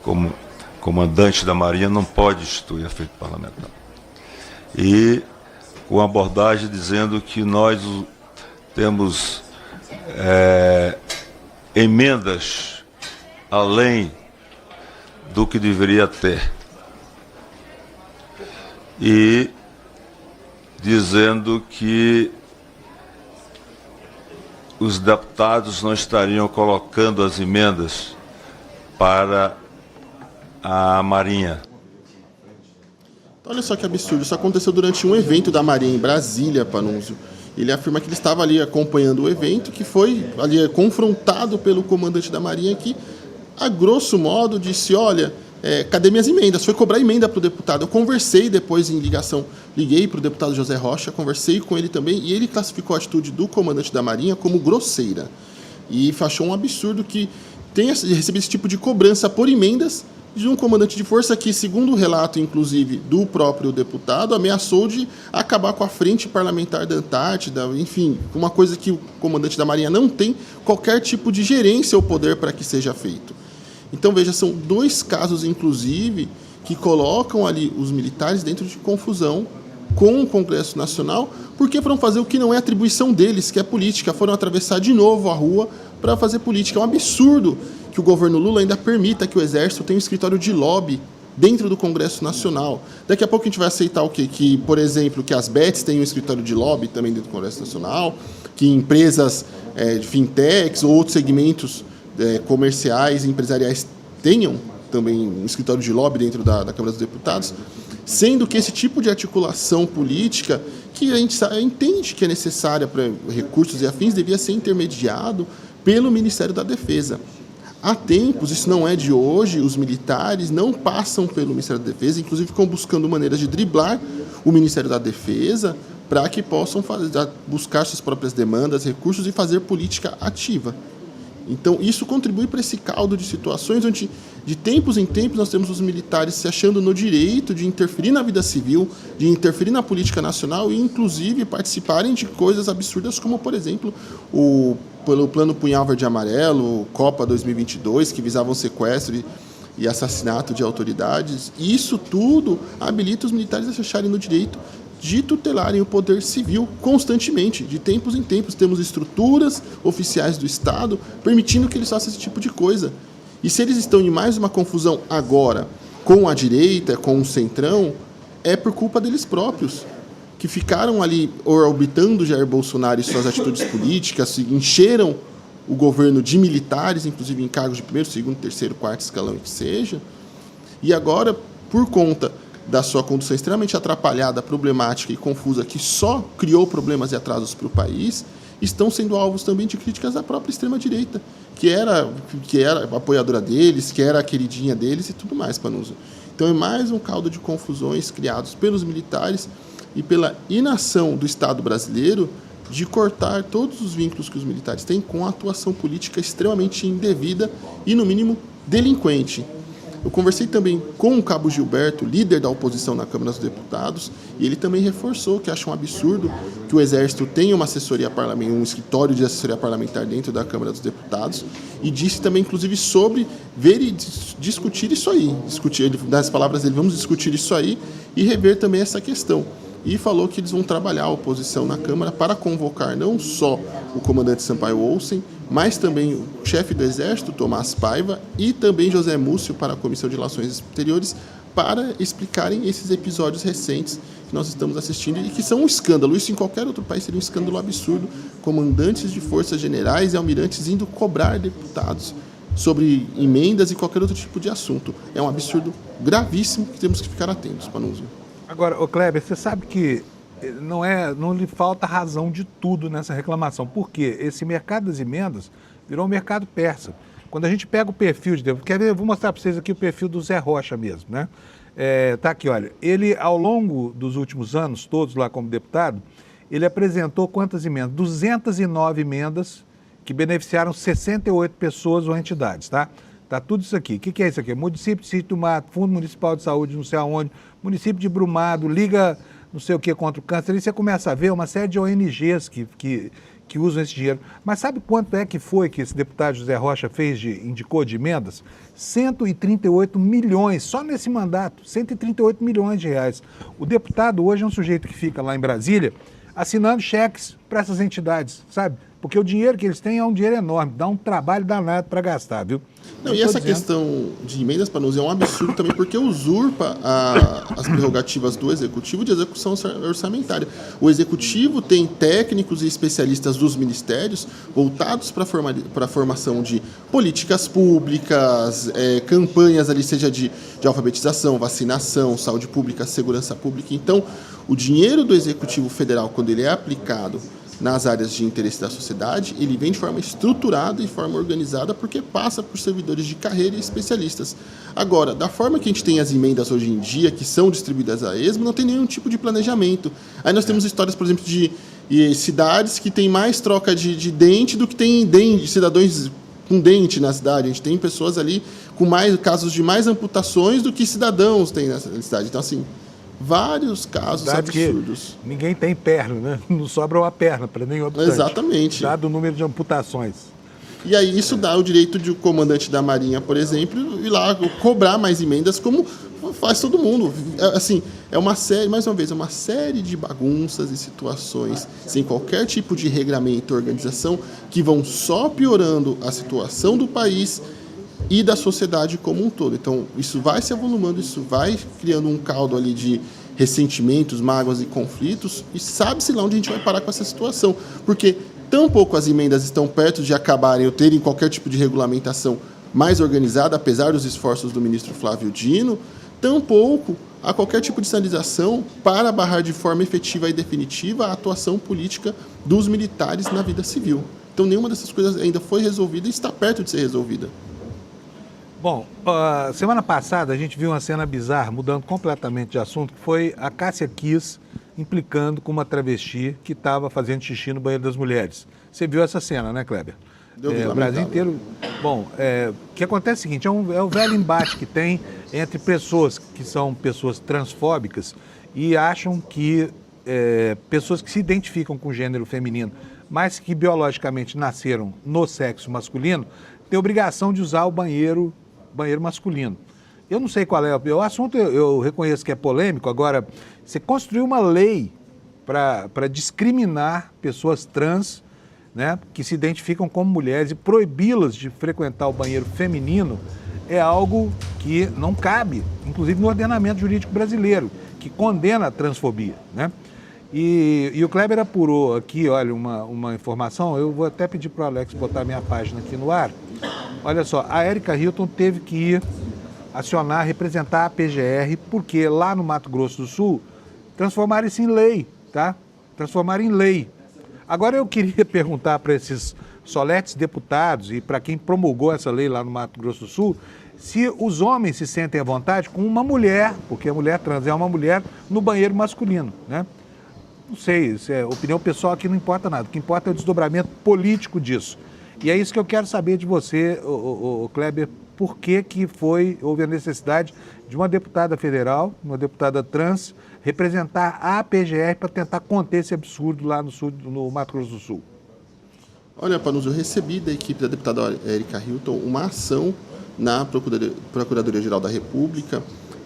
D: como comandante da Marinha, não pode instituir a frente parlamentar. E com abordagem dizendo que nós temos emendas além do que deveria ter. E dizendo que os deputados não estariam colocando as emendas para a Marinha.
C: Olha só que absurdo, isso aconteceu durante um evento da Marinha em Brasília, Panunzio. Ele afirma que ele estava ali acompanhando o evento, que foi ali confrontado pelo comandante da Marinha, que, a grosso modo, disse, olha, cadê minhas emendas? Foi cobrar emenda para o deputado. Eu conversei depois em ligação, liguei para o deputado José Rocha, conversei com ele também, e ele classificou a atitude do comandante da Marinha como grosseira. E achou um absurdo que tenha recebido esse tipo de cobrança por emendas de um comandante de força que, segundo o relato, inclusive, do próprio deputado, ameaçou de acabar com a frente parlamentar da Antártida, enfim, uma coisa que o comandante da Marinha não tem qualquer tipo de gerência ou poder para que seja feito. Então, veja, são 2 casos, inclusive, que colocam ali os militares dentro de confusão com o Congresso Nacional, porque foram fazer o que não é atribuição deles, que é política, foram atravessar de novo a rua para fazer política. É um absurdo que o governo Lula ainda permita que o Exército tenha um escritório de lobby dentro do Congresso Nacional. Daqui a pouco a gente vai aceitar o quê? Que, por exemplo, que as BETs tenham um escritório de lobby também dentro do Congresso Nacional, que empresas de fintechs ou outros segmentos comerciais e empresariais tenham também um escritório de lobby dentro da Câmara dos Deputados, sendo que esse tipo de articulação política, que a gente entende que é necessária para recursos e afins, devia ser intermediado pelo Ministério da Defesa. Há tempos, isso não é de hoje, os militares não passam pelo Ministério da Defesa, inclusive ficam buscando maneiras de driblar o Ministério da Defesa para que possam buscar suas próprias demandas, recursos e fazer política ativa. Então, isso contribui para esse caldo de situações onde, de tempos em tempos, nós temos os militares se achando no direito de interferir na vida civil, de interferir na política nacional e, inclusive, participarem de coisas absurdas como, por exemplo, pelo Plano Punhal Verde e Amarelo, Copa 2022, que visavam sequestro e assassinato de autoridades. E isso tudo habilita os militares a se acharem no direito de tutelarem o poder civil constantemente, de tempos em tempos. Temos estruturas oficiais do Estado permitindo que eles façam esse tipo de coisa. E se eles estão em mais uma confusão agora com a direita, com o centrão, é por culpa deles próprios, que ficaram ali orbitando Jair Bolsonaro e suas atitudes políticas, encheram o governo de militares, inclusive em cargos de primeiro, segundo, terceiro, quarto escalão, que seja, e agora, por conta da sua condução extremamente atrapalhada, problemática e confusa, que só criou problemas e atrasos para o país, estão sendo alvos também de críticas da própria extrema-direita, que era apoiadora deles, que era a queridinha deles e tudo mais, Panuso. Então é mais um caldo de confusões criados pelos militares e pela inação do Estado brasileiro de cortar todos os vínculos que os militares têm com a atuação política extremamente indevida e, no mínimo, delinquente. Eu conversei também com o Cabo Gilberto, líder da oposição na Câmara dos Deputados, e ele também reforçou que acha um absurdo que o Exército tenha uma assessoria parlamentar, um escritório de assessoria parlamentar dentro da Câmara dos Deputados, e disse também, inclusive, sobre ver e discutir isso aí. Das palavras dele, vamos discutir isso aí e rever também essa questão. E falou que eles vão trabalhar a oposição na Câmara para convocar não só o comandante Sampaio Olsen, mas também o chefe do Exército, Tomás Paiva, e também José Múcio para a Comissão de Relações Exteriores, para explicarem esses episódios recentes que nós estamos assistindo e que são um escândalo. Isso em qualquer outro país seria um escândalo absurdo, comandantes de forças generais e almirantes indo cobrar deputados sobre emendas e qualquer outro tipo de assunto. É um absurdo gravíssimo que temos que ficar atentos, Panunzio.
A: Agora, ô Kleber, você sabe que não lhe falta razão de tudo nessa reclamação. Por quê? Esse mercado das emendas virou um mercado persa. Quando a gente pega o perfil de deputado, quer ver? Eu vou mostrar para vocês aqui o perfil do Zé Rocha mesmo, né? Tá aqui, olha. Ele, ao longo dos últimos anos, todos lá como deputado, ele apresentou quantas emendas? 209 emendas que beneficiaram 68 pessoas ou entidades, tá? Tá tudo isso aqui. O que é isso aqui? Município de Sítio do Mato, Fundo Municipal de Saúde, não sei aonde, município de Brumado, Liga não sei o que contra o câncer. Aí você começa a ver uma série de ONGs que usam esse dinheiro. Mas sabe quanto é que foi que esse deputado José Rocha indicou de emendas? 138 milhões, só nesse mandato, 138 milhões de reais. O deputado hoje é um sujeito que fica lá em Brasília assinando cheques para essas entidades, sabe? Porque o dinheiro que eles têm é um dinheiro enorme, dá um trabalho danado para gastar, viu?
C: Não, e essa questão de emendas, para nós, é um absurdo também, porque usurpa as prerrogativas do Executivo de execução orçamentária. O Executivo tem técnicos e especialistas dos ministérios voltados para a formação de políticas públicas, campanhas ali, seja de alfabetização, vacinação, saúde pública, segurança pública. Então, o dinheiro do Executivo Federal, quando ele é aplicado nas áreas de interesse da sociedade, ele vem de forma estruturada e forma organizada porque passa por servidores de carreira e especialistas. Agora, da forma que a gente tem as emendas hoje em dia, que são distribuídas a esmo, não tem nenhum tipo de planejamento. Aí nós temos histórias, por exemplo, de cidades que têm mais troca de dente do que tem cidadãos com dente na cidade. A gente tem pessoas ali com mais casos de mais amputações do que cidadãos têm nessa cidade. Então, assim, vários casos absurdos.
A: Ninguém tem perna, né? Não sobra uma perna para nenhum habitante.
C: Exatamente.
A: Dado o número de amputações.
C: E aí isso dá o direito de o comandante da Marinha, por exemplo, ir lá cobrar mais emendas, como faz todo mundo. Assim, é uma série, mais uma vez, é uma série de bagunças e situações sem qualquer tipo de regramento, organização, que vão só piorando a situação do país e da sociedade como um todo. Então, isso vai se avolumando, isso vai criando um caldo ali de ressentimentos, mágoas e conflitos, e sabe-se lá onde a gente vai parar com essa situação. Porque tampouco as emendas estão perto de acabarem ou terem qualquer tipo de regulamentação mais organizada, apesar dos esforços do ministro Flávio Dino, tampouco há qualquer tipo de sinalização para barrar de forma efetiva e definitiva a atuação política dos militares na vida civil. Então, nenhuma dessas coisas ainda foi resolvida e está perto de ser resolvida.
A: Bom, semana passada a gente viu uma cena bizarra, mudando completamente de assunto, que foi a Cássia Kiss implicando com uma travesti que estava fazendo xixi no banheiro das mulheres. Você viu essa cena, né, Kleber? O Brasil inteiro... Bom, o que acontece é o seguinte, é o velho embate que tem entre pessoas que são pessoas transfóbicas e acham que pessoas que se identificam com o gênero feminino, mas que biologicamente nasceram no sexo masculino, têm obrigação de usar o banheiro masculino. Eu não sei qual é o assunto, eu reconheço que é polêmico. Agora, você construiu uma lei para discriminar pessoas trans, né, que se identificam como mulheres, e proibi-las de frequentar o banheiro feminino é algo que não cabe, inclusive no ordenamento jurídico brasileiro, que condena a transfobia, né? E o Kleber apurou aqui, olha, uma informação, eu vou até pedir para o Alex botar minha página aqui no ar. Olha só, a Erika Hilton teve que ir acionar, representar a PGR, porque lá no Mato Grosso do Sul transformaram isso em lei, tá? Transformaram em lei. Agora eu queria perguntar para esses soletes deputados e para quem promulgou essa lei lá no Mato Grosso do Sul, se os homens se sentem à vontade com uma mulher, porque a mulher trans é uma mulher, no banheiro masculino, né? Não sei, isso é opinião pessoal, aqui não importa nada. O que importa é o desdobramento político disso. E é isso que eu quero saber de você, o Kleber, por que houve a necessidade de uma deputada federal, uma deputada trans, representar a PGR para tentar conter esse absurdo lá no sul, no Mato Grosso do Sul?
C: Olha, Panuso, eu recebi da equipe da deputada Erika Hilton uma ação na Procuradoria-Geral da República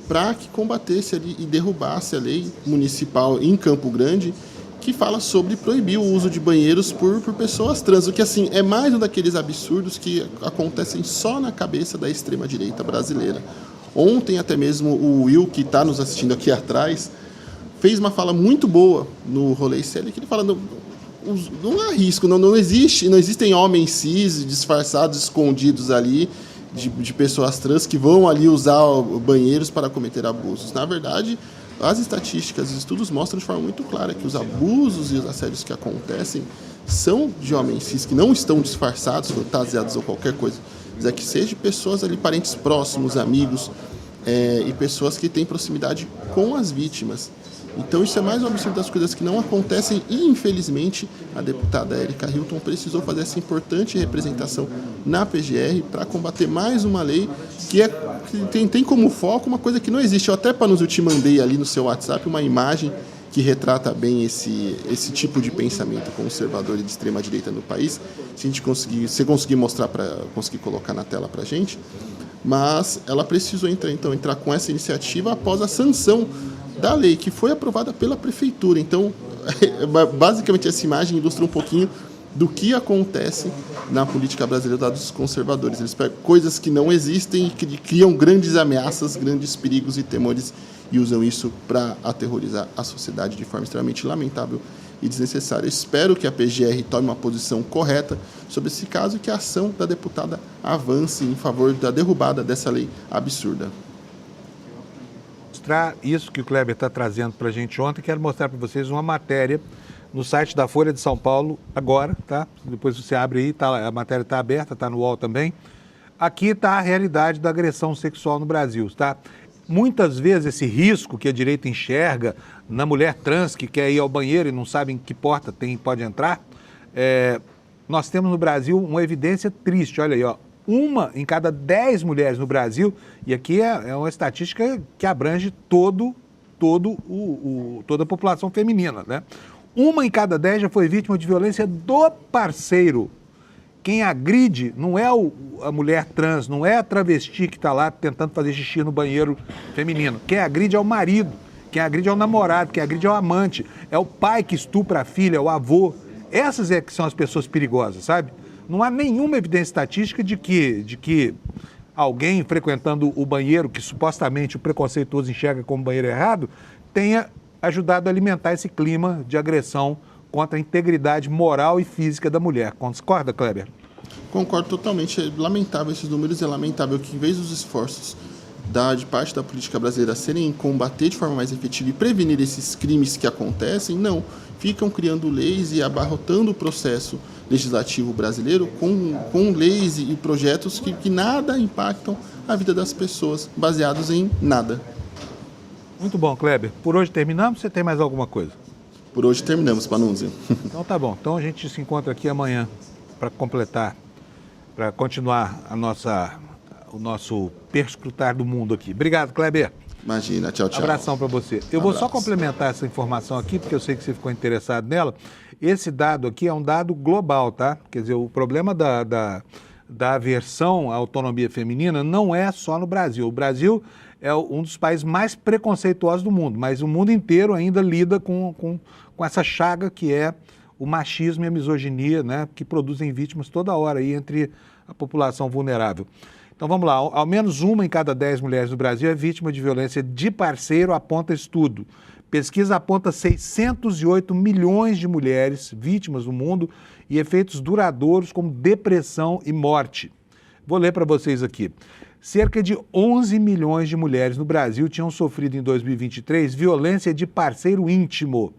C: para que combatesse ali e derrubasse a lei municipal em Campo Grande, que fala sobre proibir o uso de banheiros por pessoas trans, o que assim é mais um daqueles absurdos que acontecem só na cabeça da extrema-direita brasileira. Ontem até mesmo o Will, que está nos assistindo aqui atrás, fez uma fala muito boa no Rolê Celi, que ele fala, não há risco, não existem homens cis disfarçados, escondidos ali, de pessoas trans que vão ali usar banheiros para cometer abusos. Na verdade, as estatísticas, os estudos mostram de forma muito clara que os abusos e os assédios que acontecem são de homens cis que não estão disfarçados, fantasiados ou qualquer coisa. Mas é que seja de pessoas ali, parentes próximos, amigos, e pessoas que têm proximidade com as vítimas. Então isso é mais um absurdo das coisas que não acontecem e, infelizmente, a deputada Erika Hilton precisou fazer essa importante representação na PGR para combater mais uma lei que tem como foco uma coisa que não existe. Eu até, Panuso, te mandei ali no seu WhatsApp uma imagem que retrata bem esse tipo de pensamento conservador e de extrema-direita no país. Se você conseguir mostrar, conseguir colocar na tela para a gente. Mas ela precisou entrar com essa iniciativa após a sanção da lei, que foi aprovada pela prefeitura. Então, basicamente, essa imagem ilustra um pouquinho do que acontece na política brasileira dos conservadores. Eles pegam coisas que não existem e que criam grandes ameaças, grandes perigos e temores e usam isso para aterrorizar a sociedade de forma extremamente lamentável e desnecessária. Eu espero que a PGR tome uma posição correta sobre esse caso e que a ação da deputada avance em favor da derrubada dessa lei absurda.
A: Mostrar isso que o Kleber está trazendo para a gente ontem, quero mostrar para vocês uma matéria no site da Folha de São Paulo agora, tá? Depois você abre aí, a matéria está aberta, está no UOL também. Aqui está a realidade da agressão sexual no Brasil, tá? Muitas vezes esse risco que a direita enxerga na mulher trans que quer ir ao banheiro e não sabe em que porta pode entrar, nós temos no Brasil uma evidência triste, olha aí, ó. 1 em cada 10 mulheres no Brasil, e aqui é uma estatística que abrange toda a população feminina, né? 1 em cada 10 já foi vítima de violência do parceiro. Quem agride não é a mulher trans, não é a travesti que está lá tentando fazer xixi no banheiro feminino. Quem agride é o marido, quem agride é o namorado, quem agride é o amante, é o pai que estupra a filha, é o avô. Essas é que são as pessoas perigosas, sabe? Não há nenhuma evidência estatística de que alguém frequentando o banheiro, que supostamente o preconceituoso enxerga como banheiro errado, tenha ajudado a alimentar esse clima de agressão contra a integridade moral e física da mulher. Concorda, Kleber?
C: Concordo totalmente. É lamentável esses números, é lamentável que, em vez dos esforços de parte da política brasileira serem em combater de forma mais efetiva e prevenir esses crimes que acontecem, não. Ficam criando leis e abarrotando o processo legislativo brasileiro com leis e projetos que nada impactam a vida das pessoas, baseados em nada.
A: Muito bom, Kleber. Por hoje terminamos? Você tem mais alguma coisa?
C: Por hoje terminamos, Panunzio.
A: Então tá bom. Então a gente se encontra aqui amanhã para completar, para continuar o nosso perscrutar do mundo aqui. Obrigado, Kleber.
C: Imagina, tchau, tchau.
A: Abração para você. Eu vou só complementar essa informação aqui, porque eu sei que você ficou interessado nela. Esse dado aqui é um dado global, tá? Quer dizer, o problema da aversão à autonomia feminina não é só no Brasil. O Brasil é um dos países mais preconceituosos do mundo, mas o mundo inteiro ainda lida com essa chaga que é o machismo e a misoginia, né, que produzem vítimas toda hora aí entre a população vulnerável. Então vamos lá, ao menos 1 em cada 10 mulheres no Brasil é vítima de violência de parceiro, aponta estudo. Pesquisa aponta 608 milhões de mulheres vítimas no mundo e efeitos duradouros como depressão e morte. Vou ler para vocês aqui. Cerca de 11 milhões de mulheres no Brasil tinham sofrido em 2023 violência de parceiro íntimo,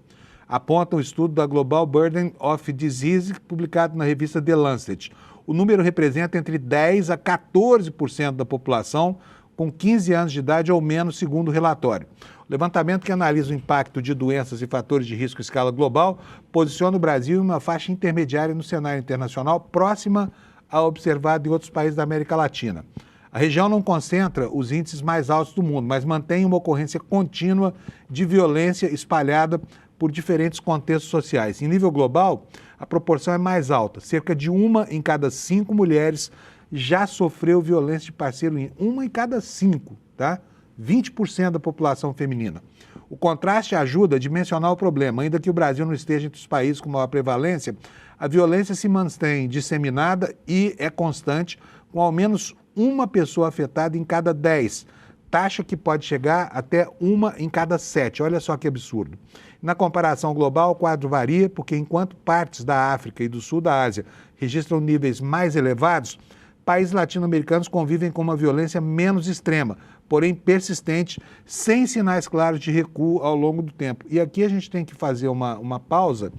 A: aponta um estudo da Global Burden of Disease publicado na revista The Lancet. O número representa entre 10% a 14% da população com 15 anos de idade ou menos, segundo o relatório. O levantamento, que analisa o impacto de doenças e fatores de risco em escala global, posiciona o Brasil em uma faixa intermediária no cenário internacional, próxima à observada em outros países da América Latina. A região não concentra os índices mais altos do mundo, mas mantém uma ocorrência contínua de violência espalhada por diferentes contextos sociais. Em nível global, a proporção é mais alta. Cerca de 1 em cada 5 mulheres já sofreu violência de parceiro íntimo. 1 em cada 5, tá? 20% da população feminina. O contraste ajuda a dimensionar o problema. Ainda que o Brasil não esteja entre os países com maior prevalência, a violência se mantém disseminada e é constante, com ao menos uma pessoa afetada em cada 10, taxa que pode chegar até 1 em cada 7. Olha só que absurdo. Na comparação global, o quadro varia, porque enquanto partes da África e do sul da Ásia registram níveis mais elevados, países latino-americanos convivem com uma violência menos extrema, porém persistente, sem sinais claros de recuo ao longo do tempo. E aqui a gente tem que fazer uma pausa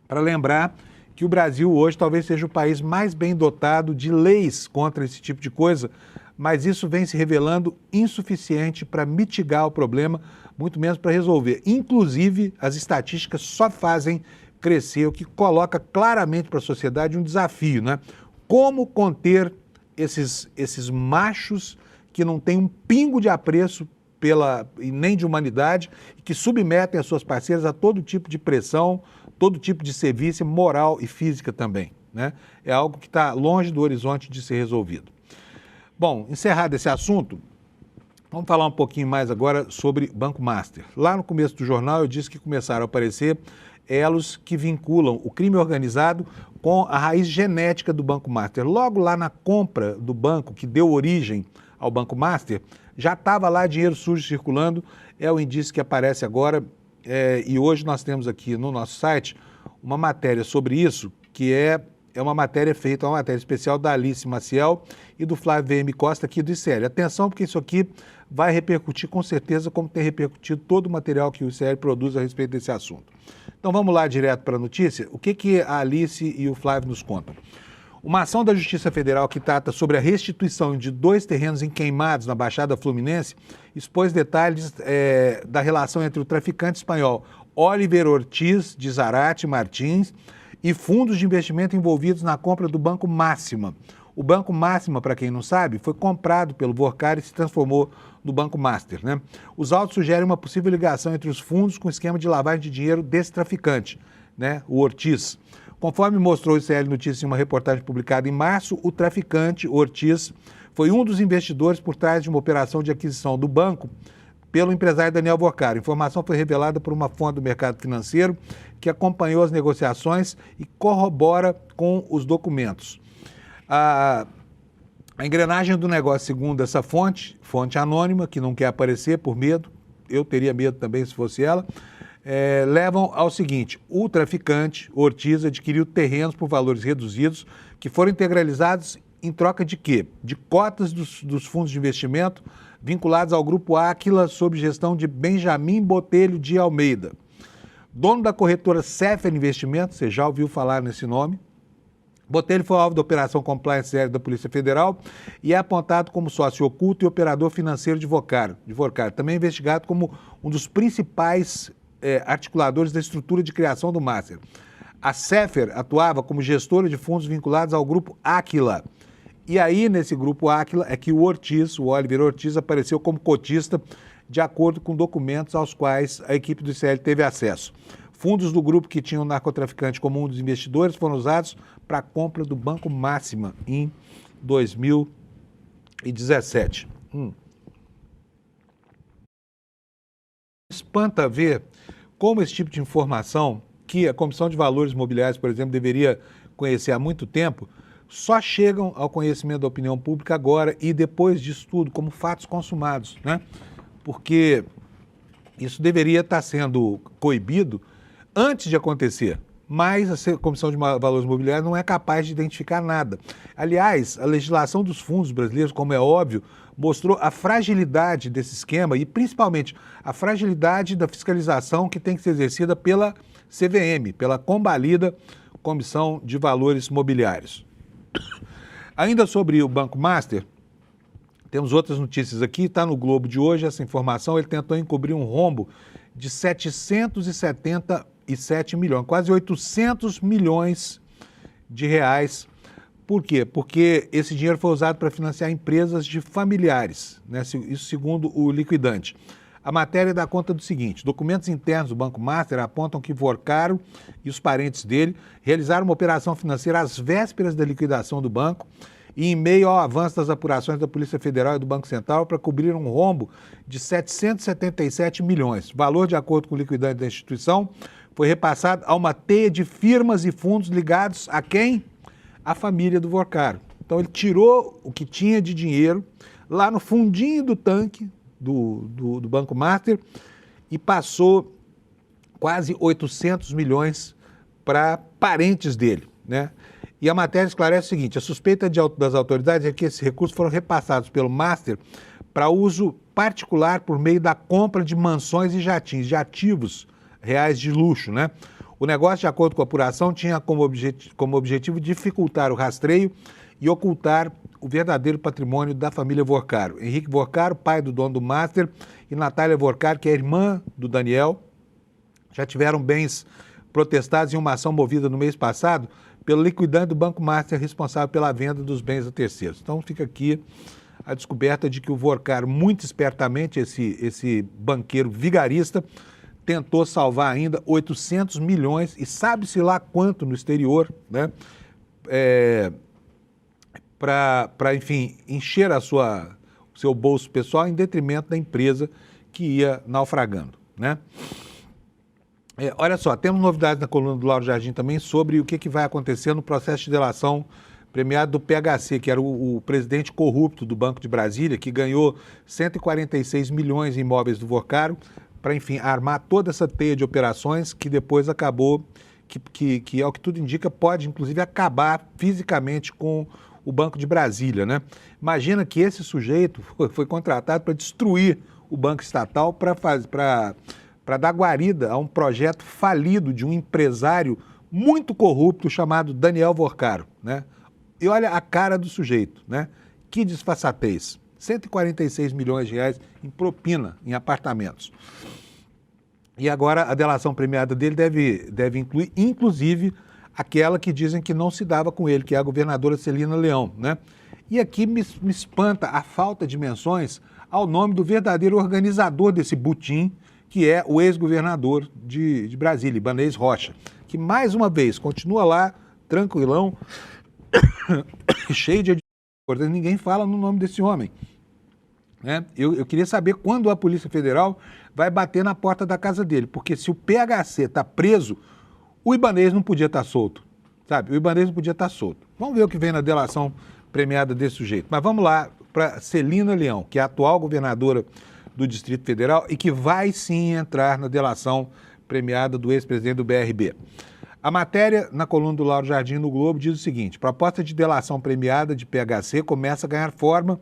A: para lembrar que o Brasil hoje talvez seja o país mais bem dotado de leis contra esse tipo de coisa, mas isso vem se revelando insuficiente para mitigar o problema, muito menos para resolver. Inclusive, as estatísticas só fazem crescer, o que coloca claramente para a sociedade um desafio, né? Como conter esses machos que não têm um pingo de apreço e nem de humanidade, e que submetem as suas parceiras a todo tipo de pressão, todo tipo de serviço moral e física também, né? É algo que está longe do horizonte de ser resolvido. Bom, encerrado esse assunto, vamos falar um pouquinho mais agora sobre Banco Master. Lá no começo do jornal eu disse que começaram a aparecer elos que vinculam o crime organizado com a raiz genética do Banco Master. Logo lá na compra do banco, que deu origem ao Banco Master, já estava lá dinheiro sujo circulando, é o indício que aparece agora, e hoje nós temos aqui no nosso site uma matéria sobre isso, que é uma matéria feita, uma matéria especial da Alice Maciel e do Flávio VM Costa aqui do ICL. Atenção, porque isso aqui vai repercutir com certeza, como tem repercutido todo o material que o ICL produz a respeito desse assunto. Então vamos lá direto para a notícia. O que a Alice e o Flávio nos contam? Uma ação da Justiça Federal que trata sobre a restituição de 2 terrenos em Queimados, na Baixada Fluminense, expôs detalhes da relação entre o traficante espanhol Oliver Ortiz de Zarate Martins e fundos de investimento envolvidos na compra do Banco Máxima. O Banco Máxima, para quem não sabe, foi comprado pelo Vorcar e se transformou no Banco Master, né? Os autos sugerem uma possível ligação entre os fundos com o esquema de lavagem de dinheiro desse traficante, né, o Ortiz. Conforme mostrou o ICL Notícias em uma reportagem publicada em março, o traficante Ortiz foi um dos investidores por trás de uma operação de aquisição do banco pelo empresário Daniel Vorcaro. A informação foi revelada por uma fonte do mercado financeiro que acompanhou as negociações e corrobora com os documentos. A engrenagem do negócio, segundo essa fonte anônima, que não quer aparecer por medo, eu teria medo também se fosse ela, levam ao seguinte: o traficante Ortiz adquiriu terrenos por valores reduzidos que foram integralizados em troca de quê? De cotas dos fundos de investimento vinculados ao Grupo Áquila, sob gestão de Benjamin Botelho de Almeida. Dono da corretora Sefer Investimentos, você já ouviu falar nesse nome. Botelho foi alvo da Operação Compliance Zero da Polícia Federal e é apontado como sócio oculto e operador financeiro de Vorcaro. Também investigado como um dos principais articuladores da estrutura de criação do Master. A Sefer atuava como gestora de fundos vinculados ao Grupo Áquila. E aí, nesse Grupo Áquila, é que o Oliver Ortiz, apareceu como cotista, de acordo com documentos aos quais a equipe do ICL teve acesso. Fundos do grupo que tinham o narcotraficante como um dos investidores foram usados para a compra do Banco Máxima em 2017. Espanta ver como esse tipo de informação, que a Comissão de Valores Mobiliários, por exemplo, deveria conhecer há muito tempo, só chegam ao conhecimento da opinião pública agora e depois disso tudo, como fatos consumados, né? Porque isso deveria estar sendo coibido antes de acontecer, mas a Comissão de Valores Mobiliários não é capaz de identificar nada. Aliás, a legislação dos fundos brasileiros, como é óbvio, mostrou a fragilidade desse esquema e, principalmente, a fragilidade da fiscalização que tem que ser exercida pela CVM, pela combalida Comissão de Valores Mobiliários. Ainda sobre o Banco Master, temos outras notícias aqui, está no Globo de hoje essa informação. Ele tentou encobrir um rombo de 777 milhões, quase 800 milhões de reais. Por quê? Porque esse dinheiro foi usado para financiar empresas de familiares, né? Isso segundo o liquidante. A matéria dá conta do seguinte: documentos internos do Banco Master apontam que Vorcaro e os parentes dele realizaram uma operação financeira às vésperas da liquidação do banco e em meio ao avanço das apurações da Polícia Federal e do Banco Central para cobrir um rombo de 777 milhões. O valor, de acordo com o liquidante da instituição, foi repassado a uma teia de firmas e fundos ligados a quem? A família do Vorcaro. Então ele tirou o que tinha de dinheiro lá no fundinho do tanque do Banco Master e passou quase 800 milhões para parentes dele, né? E a matéria esclarece o seguinte: a suspeita das autoridades é que esses recursos foram repassados pelo Master para uso particular por meio da compra de mansões e jatins, de ativos reais de luxo, né? O negócio, de acordo com a apuração, tinha como objetivo dificultar o rastreio e ocultar o verdadeiro patrimônio da família Vorcaro. Henrique Vorcaro, pai do dono do Master, e Natália Vorcaro, que é irmã do Daniel, já tiveram bens protestados em uma ação movida no mês passado pelo liquidante do Banco Master, responsável pela venda dos bens a terceiros. Então fica aqui a descoberta de que o Vorcaro, muito espertamente, esse banqueiro vigarista, tentou salvar ainda 800 milhões e sabe-se lá quanto no exterior, né? Para, enfim, encher o seu bolso pessoal em detrimento da empresa que ia naufragando, né? Olha só, temos novidades na coluna do Lauro Jardim também sobre o que vai acontecer no processo de delação premiado do PHC, que era o presidente corrupto do Banco de Brasília, que ganhou 146 milhões em imóveis do Vorcaro para, enfim, armar toda essa teia de operações que depois acabou, que ao que tudo indica, pode inclusive acabar fisicamente com o Banco de Brasília, né? Imagina que esse sujeito foi contratado para destruir o banco estatal para dar guarida a um projeto falido de um empresário muito corrupto chamado Daniel Vorcaro, né? E olha a cara do sujeito, né? Que disfarçatez. 146 milhões de reais em propina em apartamentos. E agora a delação premiada dele deve incluir, inclusive, aquela que dizem que não se dava com ele, que é a governadora Celina Leão, né? E aqui me espanta a falta de menções ao nome do verdadeiro organizador desse butim, que é o ex-governador de Brasília, Ibanez Rocha. que mais uma vez continua lá, tranquilão, cheio de coisas, ninguém fala no nome desse homem. Né? Eu queria saber quando a Polícia Federal vai bater na porta da casa dele, porque se o PHC está preso, o Ibanez não podia estar solto, sabe? O Ibanez não podia estar solto. Vamos ver o que vem na delação premiada desse sujeito. Mas vamos lá para Celina Leão, que é a atual governadora do Distrito Federal e que vai sim entrar na delação premiada do ex-presidente do BRB. A matéria na coluna do Lauro Jardim no Globo diz o seguinte: proposta de delação premiada de PHC começa a ganhar forma.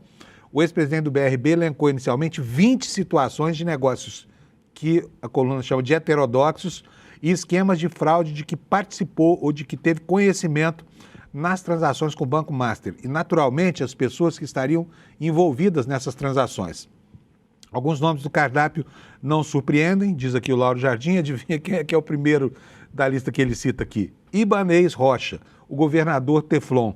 A: O ex-presidente do BRB elencou inicialmente 20 situações de negócios que a coluna chama de heterodoxos e esquemas de fraude de que participou ou de que teve conhecimento nas transações com o Banco Master. E, naturalmente, as pessoas que estariam envolvidas nessas transações. Alguns nomes do cardápio não surpreendem, diz aqui o Lauro Jardim. Adivinha quem é que é o primeiro da lista que ele cita aqui? Ibanez Rocha, o governador Teflon.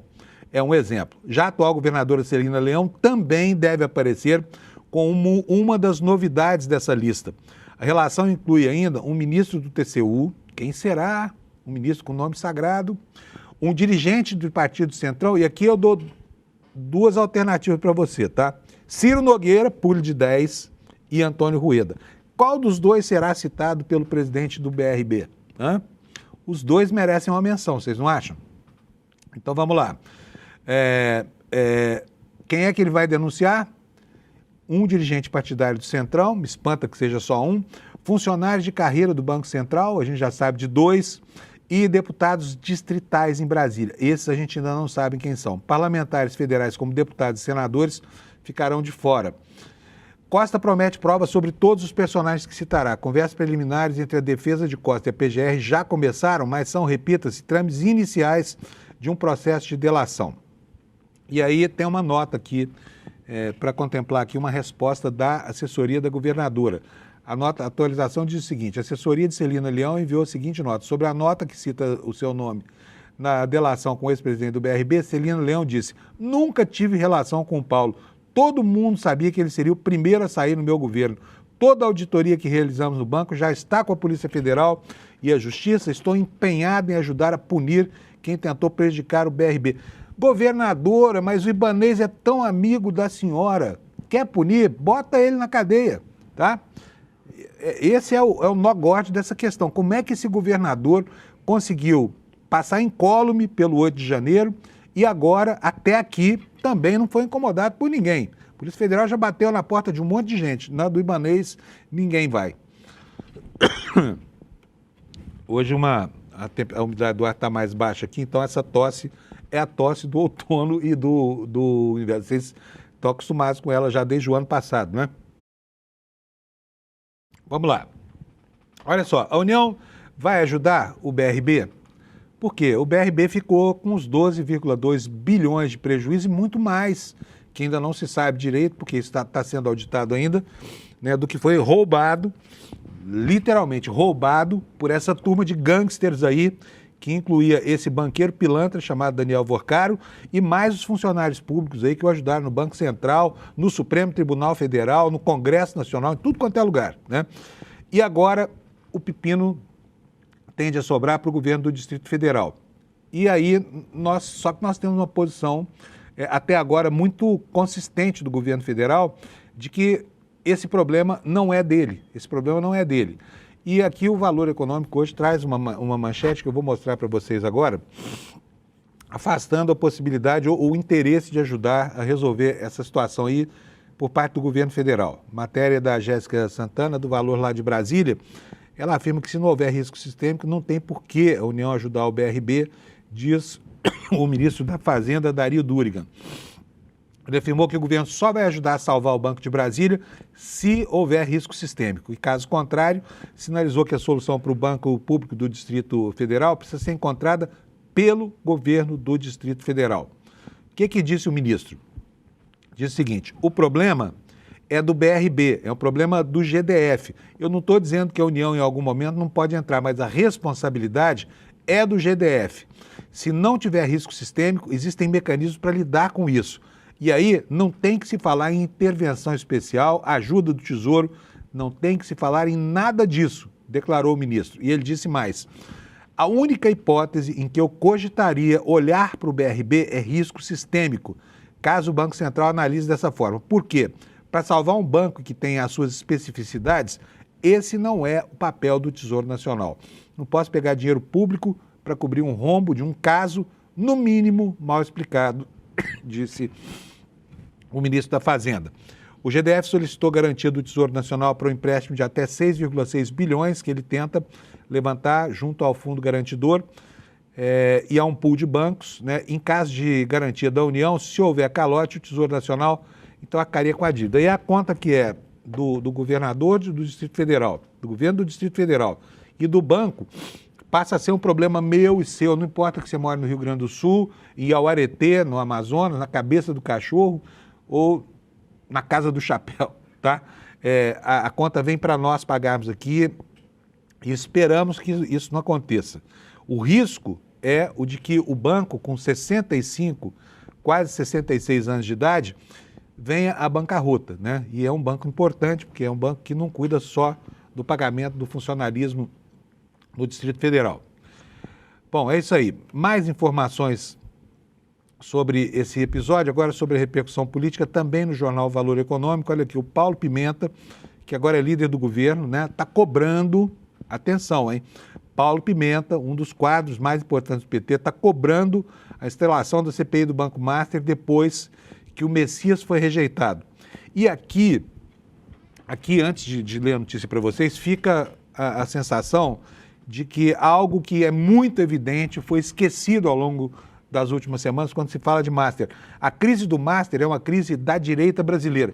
A: É um exemplo. Já a atual governadora Celina Leão também deve aparecer como uma das novidades dessa lista. A relação inclui ainda um ministro do TCU, quem será? Um ministro com nome sagrado, um dirigente do Partido Centrão, e aqui eu dou duas alternativas para você, tá? Ciro Nogueira, pule de 10, e Antônio Rueda. Qual dos dois será citado pelo presidente do BRB? Hã? Os dois merecem uma menção, vocês não acham? Então vamos lá. Quem é que ele vai denunciar? Um dirigente partidário do Centrão, me espanta que seja só um, funcionários de carreira do Banco Central, a gente já sabe de 2, e deputados distritais em Brasília. Esses a gente ainda não sabe quem são. Parlamentares federais como deputados e senadores ficarão de fora. Costa promete provas sobre todos os personagens que citará. Conversas preliminares entre a defesa de Costa e a PGR já começaram, mas são, repita-se, trâmites iniciais de um processo de delação. E aí tem uma nota aqui, para contemplar aqui uma resposta da assessoria da governadora. A atualização diz o seguinte: a assessoria de Celina Leão enviou a seguinte nota. Sobre a nota que cita o seu nome na delação com o ex-presidente do BRB, Celina Leão disse: nunca tive relação com o Paulo. Todo mundo sabia que ele seria o primeiro a sair no meu governo. Toda a auditoria que realizamos no banco já está com a Polícia Federal e a Justiça. Estou empenhado em ajudar a punir quem tentou prejudicar o BRB. Governadora, mas o Ibanez é tão amigo da senhora. Quer punir? Bota ele na cadeia, tá? Esse é o nó gordo dessa questão. Como é que esse governador conseguiu passar incólume pelo 8 de janeiro e agora, até aqui, também não foi incomodado por ninguém? A Polícia Federal já bateu na porta de um monte de gente. Na do Ibanez, ninguém vai. Hoje a umidade do ar está mais baixa aqui, então essa tosse é a tosse do outono e do inverno. Vocês estão acostumados com ela já desde o ano passado, né? Vamos lá. Olha só, a União vai ajudar o BRB? Por quê? O BRB ficou com os 12,2 bilhões de prejuízo e muito mais, que ainda não se sabe direito, porque está sendo auditado ainda, né, do que foi roubado, literalmente roubado, por essa turma de gangsters aí, que incluía esse banqueiro pilantra chamado Daniel Vorcaro e mais os funcionários públicos aí que o ajudaram no Banco Central, no Supremo Tribunal Federal, no Congresso Nacional, em tudo quanto é lugar, né? E agora o pepino tende a sobrar para o governo do Distrito Federal. E aí, só que nós temos uma posição até agora muito consistente do governo federal de que esse problema não é dele, E aqui o Valor Econômico hoje traz uma manchete que eu vou mostrar para vocês agora, afastando a possibilidade ou o interesse de ajudar a resolver essa situação aí por parte do governo federal. Matéria da Jéssica Santana, do Valor lá de Brasília, ela afirma que se não houver risco sistêmico, não tem por que a União ajudar o BRB, diz o ministro da Fazenda, Dario Durigan. Ele afirmou que o governo só vai ajudar a salvar o Banco de Brasília se houver risco sistêmico. E, caso contrário, sinalizou que a solução para o Banco Público do Distrito Federal precisa ser encontrada pelo governo do Distrito Federal. O que disse o ministro? Disse o seguinte: o problema é do BRB, é um problema do GDF. Eu não estou dizendo que a União, em algum momento, não pode entrar, mas a responsabilidade é do GDF. Se não tiver risco sistêmico, existem mecanismos para lidar com isso. E aí não tem que se falar em intervenção especial, ajuda do Tesouro, não tem que se falar em nada disso, declarou o ministro. E ele disse mais: A única hipótese em que eu cogitaria olhar para o BRB é risco sistêmico, caso o Banco Central analise dessa forma. Por quê? Para salvar um banco que tem as suas especificidades, esse não é o papel do Tesouro Nacional. Não posso pegar dinheiro público para cobrir um rombo de um caso, no mínimo, mal explicado, disse o ministro da Fazenda. O GDF solicitou garantia do Tesouro Nacional para um empréstimo de até 6,6 bilhões que ele tenta levantar junto ao Fundo Garantidor e a um pool de bancos, né? Em caso de garantia da União, se houver calote, o Tesouro Nacional então arcaria com a dívida. E a conta que é do governador do Distrito Federal, do governo do Distrito Federal e do banco, passa a ser um problema meu e seu, não importa que você mora no Rio Grande do Sul, em Auaretê, no Amazonas, na cabeça do cachorro ou na casa do chapéu, tá? A conta vem para nós pagarmos aqui e esperamos que isso não aconteça. O risco é o de que o banco, com 65, quase 66 anos de idade, venha à bancarrota, né? E é um banco importante, porque é um banco que não cuida só do pagamento do funcionalismo no Distrito Federal. Bom, é isso aí. Mais informações sobre esse episódio, agora sobre a repercussão política, também no jornal Valor Econômico. Olha aqui, o Paulo Pimenta, que agora é líder do governo, né? Está cobrando, atenção, hein? Paulo Pimenta, um dos quadros mais importantes do PT, está cobrando a instalação da CPI do Banco Master depois que o Messias foi rejeitado. E aqui antes de ler a notícia para vocês, fica a sensação de que algo que é muito evidente foi esquecido ao longo das últimas semanas quando se fala de Master. A crise do Master é uma crise da direita brasileira.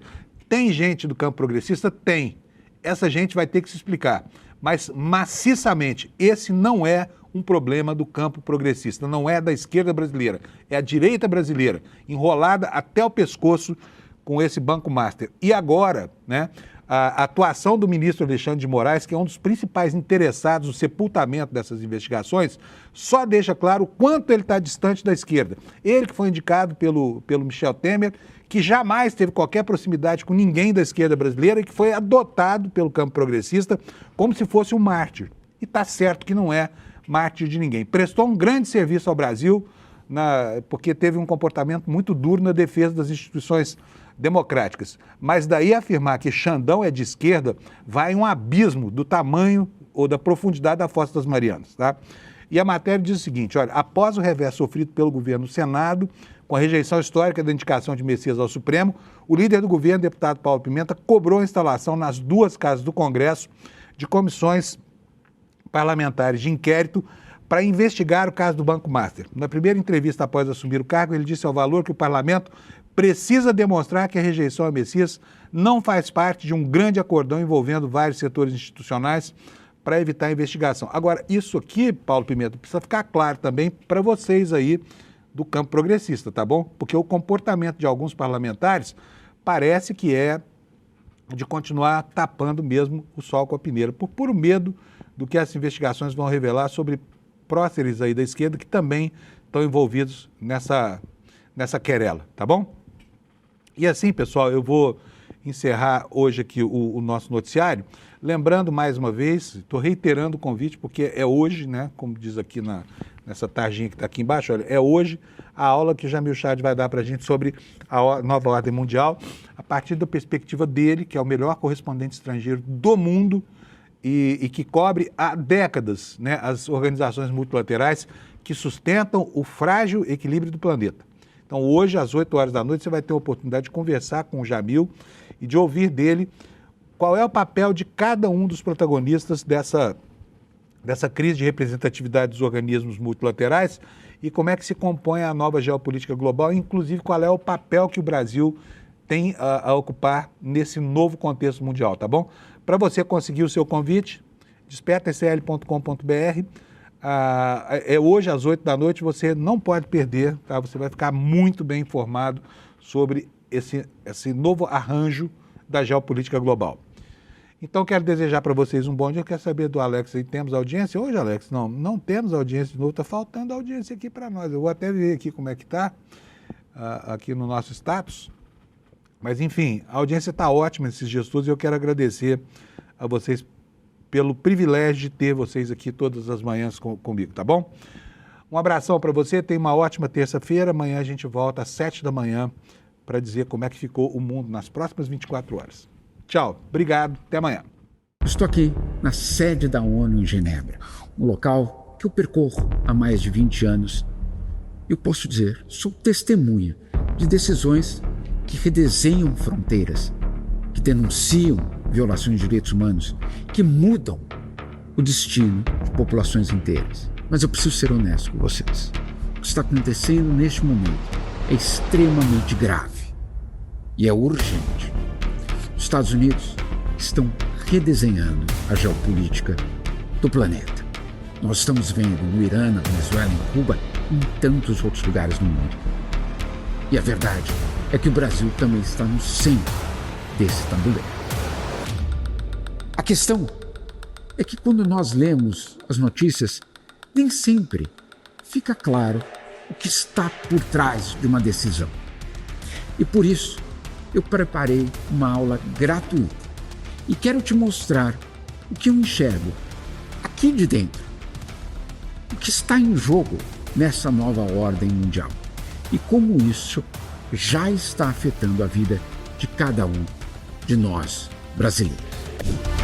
A: Tem gente do campo progressista? Tem. Essa gente vai ter que se explicar. Mas, maciçamente, esse não é um problema do campo progressista, não é da esquerda brasileira, é a direita brasileira, enrolada até o pescoço com esse Banco Master. E agora, né, a atuação do ministro Alexandre de Moraes, que é um dos principais interessados no sepultamento dessas investigações, só deixa claro o quanto ele está distante da esquerda. Ele que foi indicado pelo Michel Temer, que jamais teve qualquer proximidade com ninguém da esquerda brasileira e que foi adotado pelo campo progressista como se fosse um mártir. E está certo que não é mártir de ninguém. Prestou um grande serviço ao Brasil, porque teve um comportamento muito duro na defesa das instituições democráticas. Mas daí afirmar que Xandão é de esquerda vai em um abismo do tamanho ou da profundidade da Fossa das Marianas, tá? E a matéria diz o seguinte, olha, após o revés sofrido pelo governo no Senado, com a rejeição histórica da indicação de Messias ao Supremo, o líder do governo, deputado Paulo Pimenta, cobrou a instalação nas duas casas do Congresso de comissões parlamentares de inquérito para investigar o caso do Banco Master. Na primeira entrevista após assumir o cargo, ele disse ao Valor que o parlamento precisa demonstrar que a rejeição a Messias não faz parte de um grande acordão envolvendo vários setores institucionais para evitar a investigação. Agora, isso aqui, Paulo Pimenta, precisa ficar claro também para vocês aí do campo progressista, tá bom? Porque o comportamento de alguns parlamentares parece que é de continuar tapando mesmo o sol com a peneira, por puro medo do que essas investigações vão revelar sobre próceres aí da esquerda que também estão envolvidos nessa querela, tá bom? E assim, pessoal, eu vou encerrar hoje aqui o nosso noticiário, lembrando mais uma vez, estou reiterando o convite, porque é hoje, né, como diz aqui nessa tarjinha que está aqui embaixo, olha, é hoje a aula que o Jamil Chad vai dar para a gente sobre a nova ordem mundial, a partir da perspectiva dele, que é o melhor correspondente estrangeiro do mundo e que cobre há décadas, né, as organizações multilaterais que sustentam o frágil equilíbrio do planeta. Então, hoje, às 8 horas da noite, você vai ter a oportunidade de conversar com o Jamil e de ouvir dele qual é o papel de cada um dos protagonistas dessa crise de representatividade dos organismos multilaterais e como é que se compõe a nova geopolítica global, inclusive qual é o papel que o Brasil tem a ocupar nesse novo contexto mundial, tá bom? Para você conseguir o seu convite, despertasl.com.br. É hoje às 8 da noite, você não pode perder, tá? Você vai ficar muito bem informado sobre esse novo arranjo da geopolítica global. Então, quero desejar para vocês um bom dia. Eu quero saber do Alex aí, temos audiência hoje, Alex? Não temos audiência de novo, está faltando audiência aqui para nós. Eu vou até ver aqui como é que está, aqui no nosso status. Mas, enfim, a audiência está ótima nesses dias todos e eu quero agradecer a vocês pelo privilégio de ter vocês aqui todas as manhãs comigo, tá bom? Um abração para você, tenha uma ótima terça-feira. Amanhã a gente volta às 7 da manhã para dizer como é que ficou o mundo nas próximas 24 horas. Tchau, obrigado, até amanhã.
E: Estou aqui na sede da ONU em Genebra, um local que eu percorro há mais de 20 anos. Eu posso dizer, sou testemunha de decisões que redesenham fronteiras, que denunciam violações de direitos humanos, que mudam o destino de populações inteiras. Mas eu preciso ser honesto com vocês. O que está acontecendo neste momento é extremamente grave e é urgente. Os Estados Unidos estão redesenhando a geopolítica do planeta. Nós estamos vendo no Irã, na Venezuela, em Cuba e em tantos outros lugares no mundo. E a verdade é que o Brasil também está no centro desse tabuleiro. A questão é que quando nós lemos as notícias, nem sempre fica claro o que está por trás de uma decisão. E por isso, eu preparei uma aula gratuita e quero te mostrar o que eu enxergo aqui de dentro, o que está em jogo nessa nova ordem mundial e como isso já está afetando a vida de cada um de nós brasileiros.